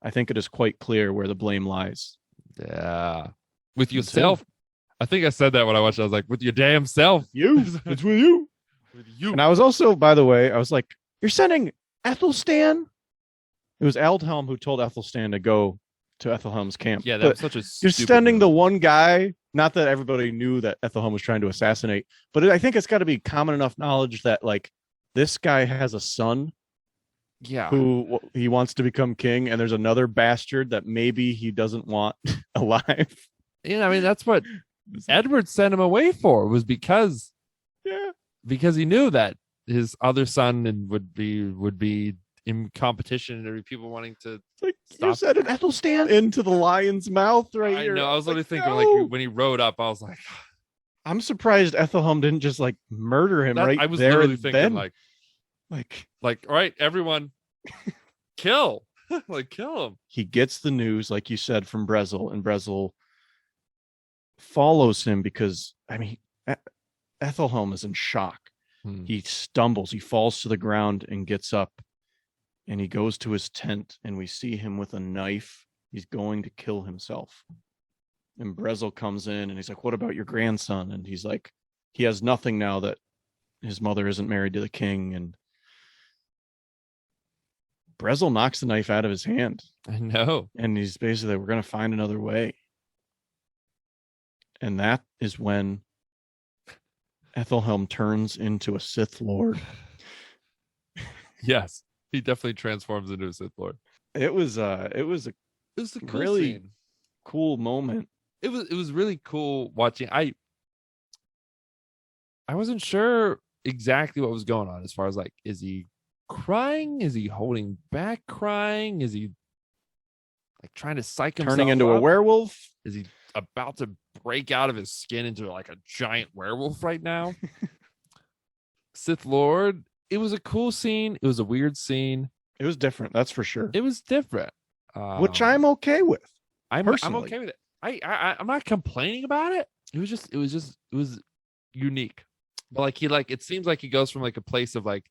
I think it is quite clear where the blame lies. Yeah, with yourself. I think I said that when I watched it. I was like, with your damn self. It's with you. With you. And I was also, by the way, I was like, you're sending Ethelstan? It was Aldhelm who told Ethelstan to go to Aethelhelm's camp. Yeah, that was such a You're stupid sending move. the one guy, not that everybody knew that Aethelhelm was trying to assassinate, but I think it's got to be common enough knowledge that like this guy has a son Yeah. who he wants to become king, and there's another bastard that maybe he doesn't want alive. I mean, that's what Edward sent him away for, was because he knew that his other son would be in competition, and there'd be people wanting to Like stop. you said, an Ethelstan into the lion's mouth right I here. know. I was literally thinking, no. like, when he rode up, I was like, I'm surprised Aethelhelm didn't just like murder him right I was there literally and thinking, then. like, all right, everyone, kill, like, kill him. He gets the news, like you said, from Brezel, and Brezel follows him because, I mean, Aethelhelm is in shock. He stumbles, he falls to the ground and gets up, and he goes to his tent, and we see him with a knife. He's going to kill himself. And Brezel comes in and he's like, what about your grandson? And he's like, he has nothing now that his mother isn't married to the king. And Brezel knocks the knife out of his hand. I know. And he's basically, we're going to find another way. And that is when Aethelhelm turns into a Sith Lord. Yes, he definitely transforms into a Sith Lord. It was a cool really scene. cool moment. It was really cool watching. I wasn't sure exactly what was going on as far as like, is he crying? Is he holding back crying? Is he like trying to psych himself Turning into a up? werewolf? Is he about to break out of his skin into like a giant werewolf right now? Sith Lord. It was a cool scene. It was a weird scene. It was different, that's for sure. It was different, which I'm okay with. I'm personally. okay with it. I'm not complaining about it. It was unique. But like it seems like he goes from like a place of like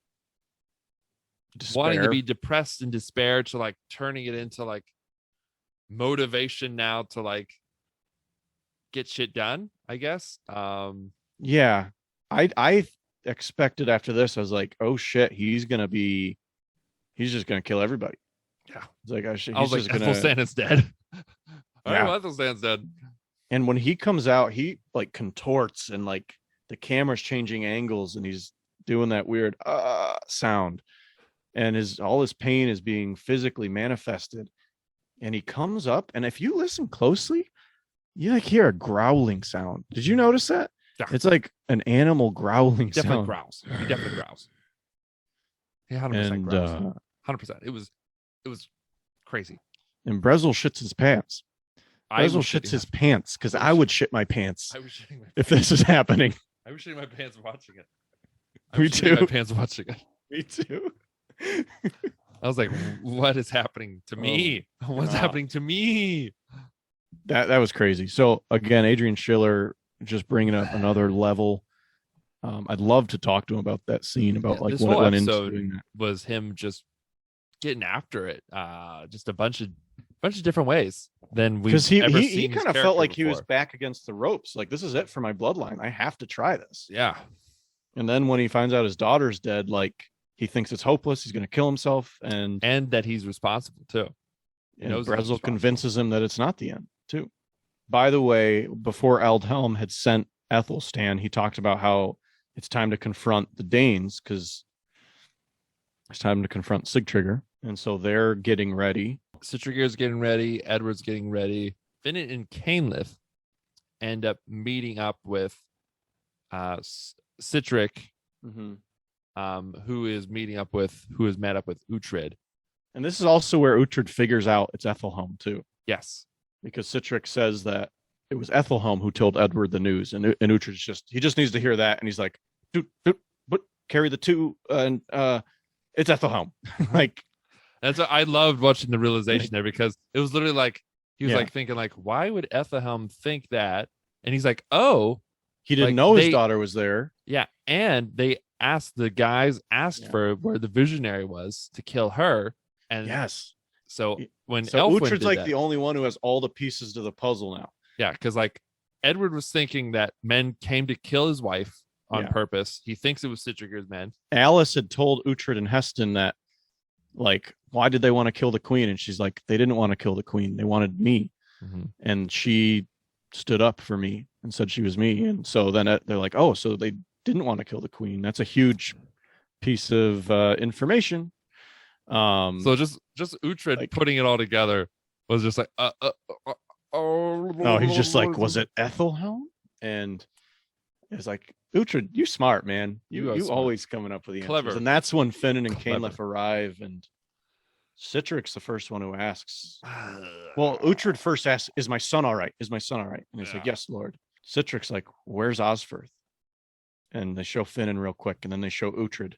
wanting to be depressed and despair to like turning it into like motivation now to like get shit done, I guess. Yeah. I expected after this, I was like, oh shit, he's just gonna kill everybody. Yeah. It's like I was like, just gonna Ethelstan's dead. All Yeah. right, well, Ethelstan's dead. And when he comes out, he like contorts and like the camera's changing angles and he's doing that weird sound. And all his pain is being physically manifested. And he comes up, and if you listen closely, you like hear a growling sound. Did you notice that? Yeah. It's like an animal growling Definitely sound. growls. He definitely growls. He 100% And growls. 100%. It was crazy. and Brezel shits his pants. I Brezel was shits shitting his pants because I would shit my pants I was shitting my if this is happening. I was shitting my pants watching it. I Me was shitting my too. pants watching it. Me too. I was like, what is happening to me? What's God. happening to me? That was crazy. So again, Adrian Schiller just bringing up another level. I'd love to talk to him about that scene, about like this what it whole went into episode doing that. was him just getting after it. Just a bunch of different ways than we've Because ever he seen his kind of character felt like he was before. back against the ropes. Like, this is it for my bloodline. I have to try this. Yeah. And then when he finds out his daughter's dead, like he thinks it's hopeless. He's going to kill himself. And And that he's responsible too. He knows he's Brezel responsible. convinces him that it's not the end too. By the way, before Aldhelm had sent Ethelstan, he talked about how it's time to confront the Danes because it's time to confront Sigtrygr. And so they're getting ready. Citriger's getting ready. Edward's getting ready. Finnan and Cainlith end up meeting up with Citric, who is met up with Uhtred. And this is also where Uhtred figures out it's Aethelhelm too. Yes. Because Citric says that it was Aethelhelm who told Edward the news, and Uhtred's just needs to hear that, and he's like, dude, but carry the two, and it's Aethelhelm. Like, That's what I loved watching the realization there, because it was literally like He was like thinking like, why would Aethelhelm think that? And he's like, oh, he didn't know his daughter was there. Yeah, and they asked for where the visionary was to kill her. And so when Elfwin Uhtred's like the only one who has all the pieces to the puzzle now. Yeah, because like Edward was thinking that men came to kill his wife on purpose. He thinks it was Sigtrygg's men. Alice had told Uhtred and Heston that, like, why did they want to kill the queen? And she's like, they didn't want to kill the queen. They wanted me. Mm-hmm. And she stood up for me and said she was me. And so then they're like, oh, so they didn't want to kill the queen. That's a huge piece of information. So just Uhtred like, putting it all together was just like, no, he's just like, was it Aethelhelm? And it's like, Uhtred, you smart, man. You smart. Always coming up with the Clever. Answers. And that's when Finan and Cainlef arrive, and Citric's the first one who asks. Well, Uhtred first asks, "Is my son all right? Is my son all right?" And he's like, "Yes, Lord." Citric's like, "Where's Osferth?" And they show Finan real quick, and then they show Uhtred.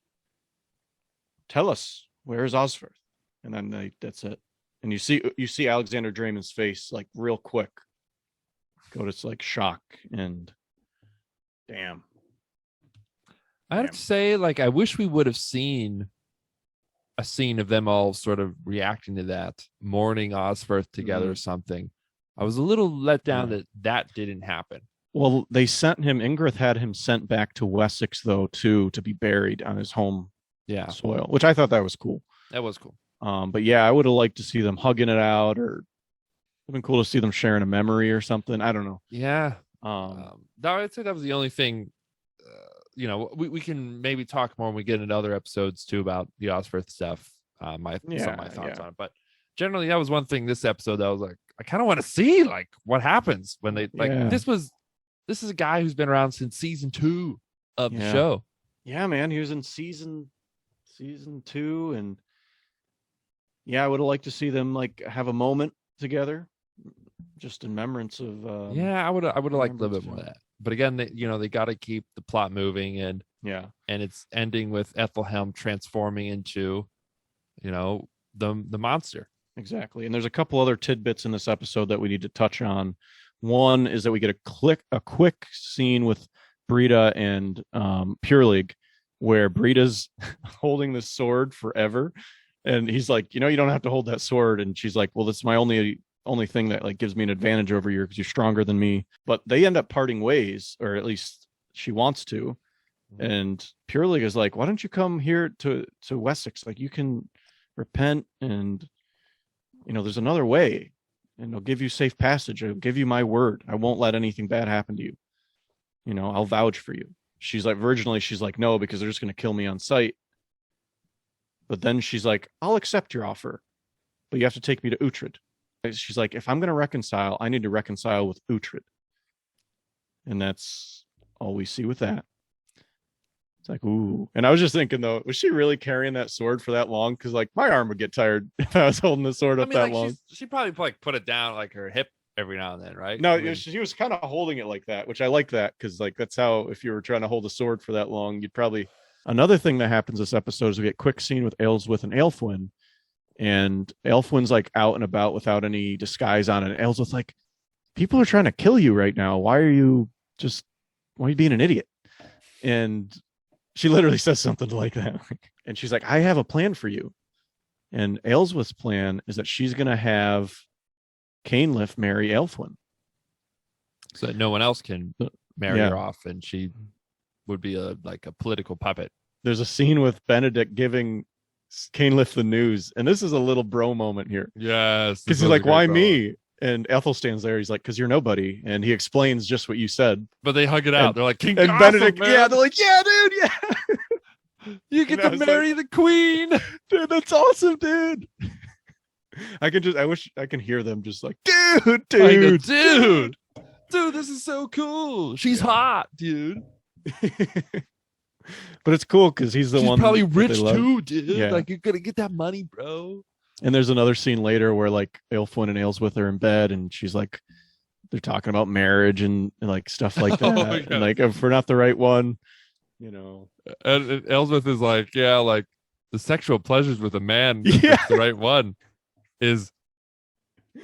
Tell us, where is Osferth? And then that's it. And you see Alexander Draymond's face like real quick go to like shock and damn. I have to say, like, I wish we would have seen a scene of them all sort of reacting to that, mourning Osferth together or something. I was a little let down that didn't happen. Well, they sent him, Ingrid had him sent back to Wessex, though, too, to be buried on his home soil, which I thought that was cool. That was cool. But yeah, I would have liked to see them hugging it out, or it'd been cool to see them sharing a memory or something. I don't know. Yeah. I'd say that was the only thing. We can maybe talk more when we get into other episodes too about the Osferth stuff. Some of my thoughts on it, but generally that was one thing this episode that I was like, I kind of want to see like what happens when they this is a guy who's been around since season 2 of the show. Yeah, man, he was in season 2, and I would have liked to see them like have a moment together, just in remembrance of. I would have liked a little bit more of that. But again, they got to keep the plot moving, and it's ending with Aethelhelm transforming into, the monster. Exactly. And there's a couple other tidbits in this episode that we need to touch on. One is that we get a quick scene with Brida and Pure League, where Brida's holding the sword forever, and he's like, you don't have to hold that sword, and she's like, well, that's my only thing that like gives me an advantage over you because you're stronger than me. But they end up parting ways, or at least she wants to. And Pure League is like, why don't you come here to Wessex? Like, you can repent, and there's another way, and I'll give you safe passage. I'll give you my word. I won't let anything bad happen to you. I'll vouch for you. She's like, originally she's like, no, because they're just going to kill me on sight. But then she's like, I'll accept your offer, but you have to take me to Uhtred. She's like, if I'm going to reconcile, I need to reconcile with Uhtred. And that's all we see with that. It's like, ooh. And I was just thinking, though, was she really carrying that sword for that long? Because, like, my arm would get tired if I was holding the sword up that long. She probably like put it down like her hip every now and then, right? No, she was kind of holding it like that, which I like that, because, like, that's how, if you were trying to hold a sword for that long, you'd probably... Another thing that happens this episode is we get a quick scene with Aelswith and Aelfwin. And Aelfwin's like out and about without any disguise on, and Aelswith's like, people are trying to kill you right now. Why are you being an idiot? And she literally says something like that. And she's like, I have a plan for you. And Aelswith's plan is that she's going to have Cainlef marry Aelfwin, so that no one else can marry her off, and she would be a political puppet. There's a scene with Benedict giving Cainlef the news, and this is a little bro moment here. Yes, because he's like, why me? And Ethel stands there, he's like, because you're nobody. And he explains just what you said, but they hug it out. They're like, and Benedict, they're like, yeah, dude, yeah, you get to marry the queen. Dude, that's awesome, dude. I wish I can hear them just like, dude, this is so cool. She's hot, dude. But it's cool because he's the one probably rich too, dude. Yeah. Like, you're gonna get that money, bro. And there's another scene later where like Aelfwin and Aelswith are in bed, and she's like, they're talking about marriage and like stuff like that. And like, if we're not the right one, And Aelswith is like, like the sexual pleasures with a man, the right one, is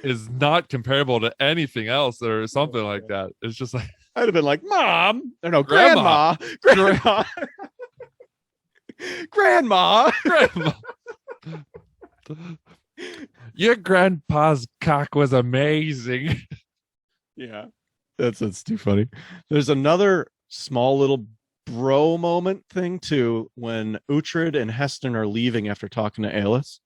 is not comparable to anything else or something like that. It's just like I'd have been like, Mom, no, Grandma. Grandma, Grandma. Grandma. Your grandpa's cock was amazing. Yeah, that's too funny. There's another small little bro moment thing too when Uhtred and Heston are leaving after talking to Alis,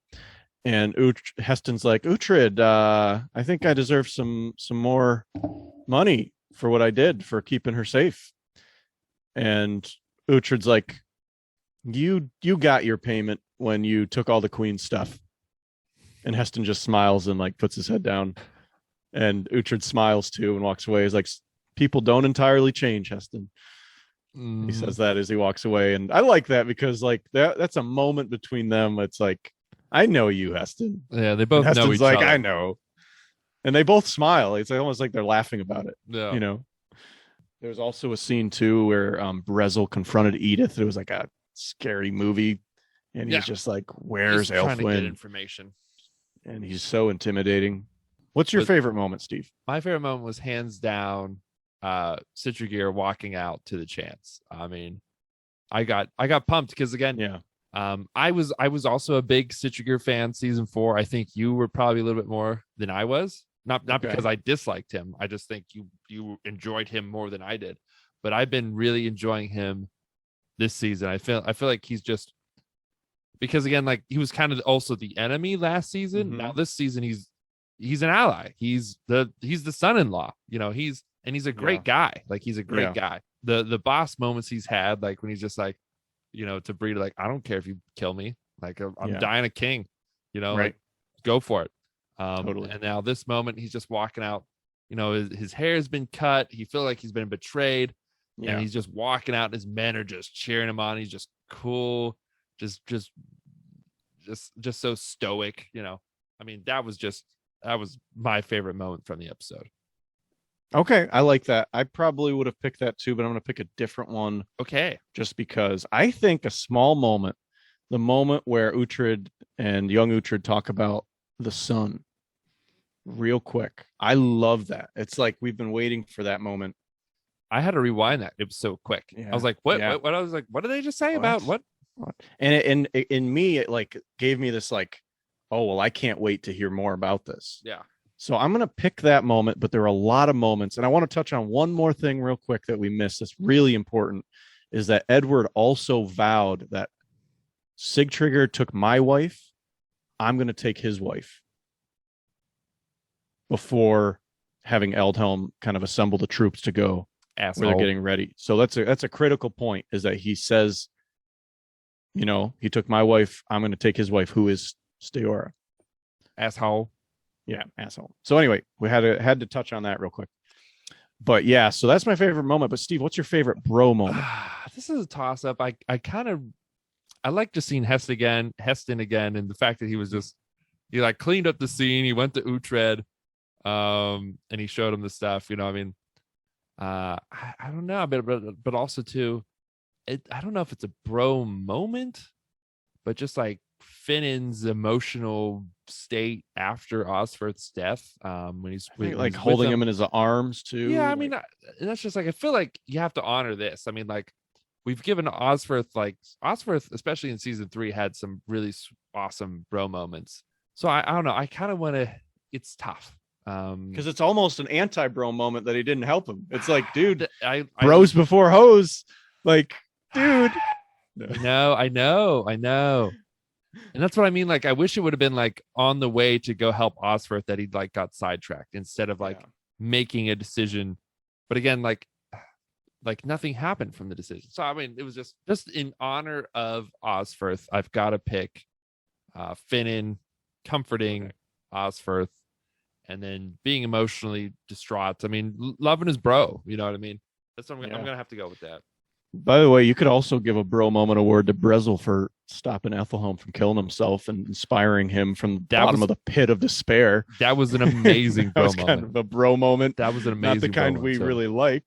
and Heston's like, Uhtred, I think I deserve some more money for what I did for keeping her safe. And Uhtred's like, you got your payment when you took all the queen's stuff. And Heston just smiles and like puts his head down. And Uhtred smiles too and walks away. He's like, people don't entirely change, Heston. He says that as he walks away. And I like that because like that's a moment between them. It's like, I know you, Heston. Yeah, they both know each like, other. I know. And they both smile. It's almost like they're laughing about it. Yeah. You know, there's also a scene too where Brezel confronted Edith. It was like a scary movie. And he's just like, where's Elfwin? Trying to get information. And he's so intimidating. What's your favorite moment, Steve? My favorite moment was hands down Citrigir walking out to the chants. I mean, I got pumped because again, I was also a big Citrigir fan season 4. I think you were probably a little bit more than I was. Not because I disliked him. I just think you enjoyed him more than I did. But I've been really enjoying him this season. I feel like he's just because again, like he was kind of also the enemy last season. Mm-hmm. Now this season he's an ally. He's the son-in-law. You know, he's a great guy. Like he's a great guy. The boss moments he's had, like when he's just like, you know, to Brida, like, I don't care if you kill me. Like I'm dying a king. You know, like go for it. Totally. And now this moment, he's just walking out. You know, his hair has been cut. He feels like he's been betrayed, and he's just walking out. And his men are just cheering him on. He's just cool, just so stoic. You know, I mean, that was my favorite moment from the episode. Okay, I like that. I probably would have picked that too, but I'm going to pick a different one. Okay, just because I think a small moment, the moment where Uhtred and young Uhtred talk about the sun, real quick. I love that. It's like we've been waiting for that moment. I had to rewind that. It was so quick. Yeah. I was like, what? I was like, what did they just say about what? And in me, it like gave me this like, oh well, I can't wait to hear more about this. Yeah. So I'm going to pick that moment, but there are a lot of moments. And I want to touch on one more thing real quick that we missed. That's really important is that Edward also vowed that Sigtrygr took my wife. I'm going to take his wife before having Eldhelm kind of assemble the troops to go where they're getting ready. So that's a critical point is that he says, you know, he took my wife. I'm going to take his wife, who is Steora. Asshole. Yeah, asshole. So anyway, we had to touch on that real quick. But yeah, so that's my favorite moment. But Steve, what's your favorite bro moment? This is a toss up. I like just seeing Heston again, and the fact that he like cleaned up the scene. He went to Uhtred, and he showed him the stuff. You know, I mean, I don't know, but also too, I don't know if it's a bro moment, but just like Finn's emotional state after Osferth's death, when he's like holding him in his arms too. Yeah, I mean, that's just like I feel like you have to honor this. I mean, like we've given Osferth, especially in season 3, had some really awesome bro moments. So I don't know. I kind of want to. It's tough because it's almost an anti-bro moment that he didn't help him. It's like, dude, bros before hoes. Like, dude. I know. And that's what I mean. Like, I wish it would have been like on the way to go help Osferth that he like got sidetracked instead of like making a decision. But again, like nothing happened from the decision. So I mean, it was just in honor of Osferth. I've got to pick Finnan comforting Osferth and then being emotionally distraught. I mean, loving his bro. You know what I mean? That's what I'm gonna have to go with that. By the way, you could also give a bro moment award to Brezel for stopping Aethelhelm from killing himself and inspiring him from the bottom of the pit of despair. That was an amazing bro moment. Kind of a bro moment. That was an amazing, not the kind we really like.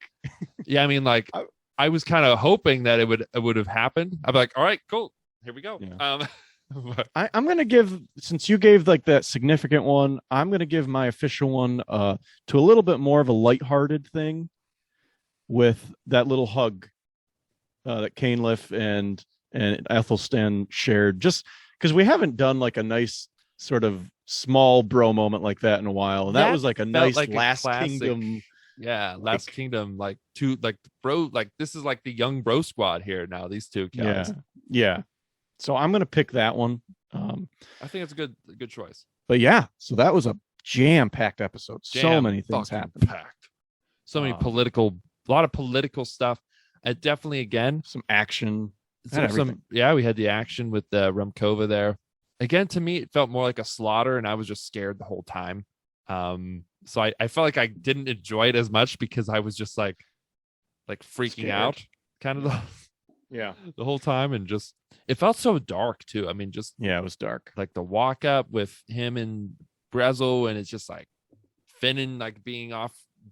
Yeah, I mean, like I was kind of hoping that it would have happened. I'd be like, all right, cool, here we go. Yeah. I'm gonna give, since you gave like that significant one, I'm gonna give my official one to a little bit more of a lighthearted thing with that little hug that Cainliffe and Ethelstan shared, just because we haven't done like a nice sort of small bro moment like that in a while. And that was like a nice like Last classic, Kingdom. Yeah, Last Kingdom, like two, like bro, like this is like the young bro squad here now. These two guys. Yeah. So I'm gonna pick that one. I think it's a good choice. But yeah, so that was a jam-packed episode. So many things happened. Packed. So many a lot of political stuff. Definitely, again, some action. We had the action with Remkova there. Again, to me, it felt more like a slaughter, and I was just scared the whole time. So I felt like I didn't enjoy it as much because I was just like freaking out kind of the whole time, and just it felt so dark too. I mean, just it was dark. Like the walk up with him and Brezel, and it's just like Finnan like being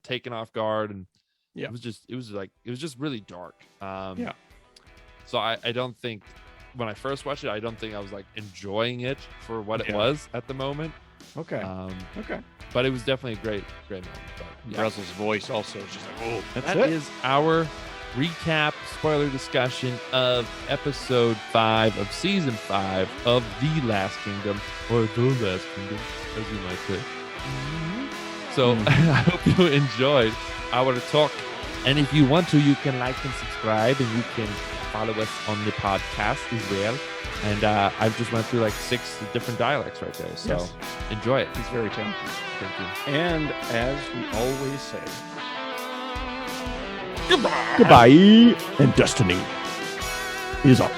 taken off guard, and it was just really dark. So I don't think when I first watched it, I don't think I was like enjoying it for what it was at the moment. Okay. But it was definitely a great moment. Brezel's voice also is just like, oh, that is our recap spoiler discussion of episode 5 of season 5 of The Last Kingdom, or The Last Kingdom, as you might say. So I hope you enjoyed our talk. And if you want to, you can like and subscribe, and you can follow us on the podcast as well. And I've just went through like 6 different dialects right there. So enjoy it. He's very talented. Thank you. And as we always say, goodbye, and destiny is up.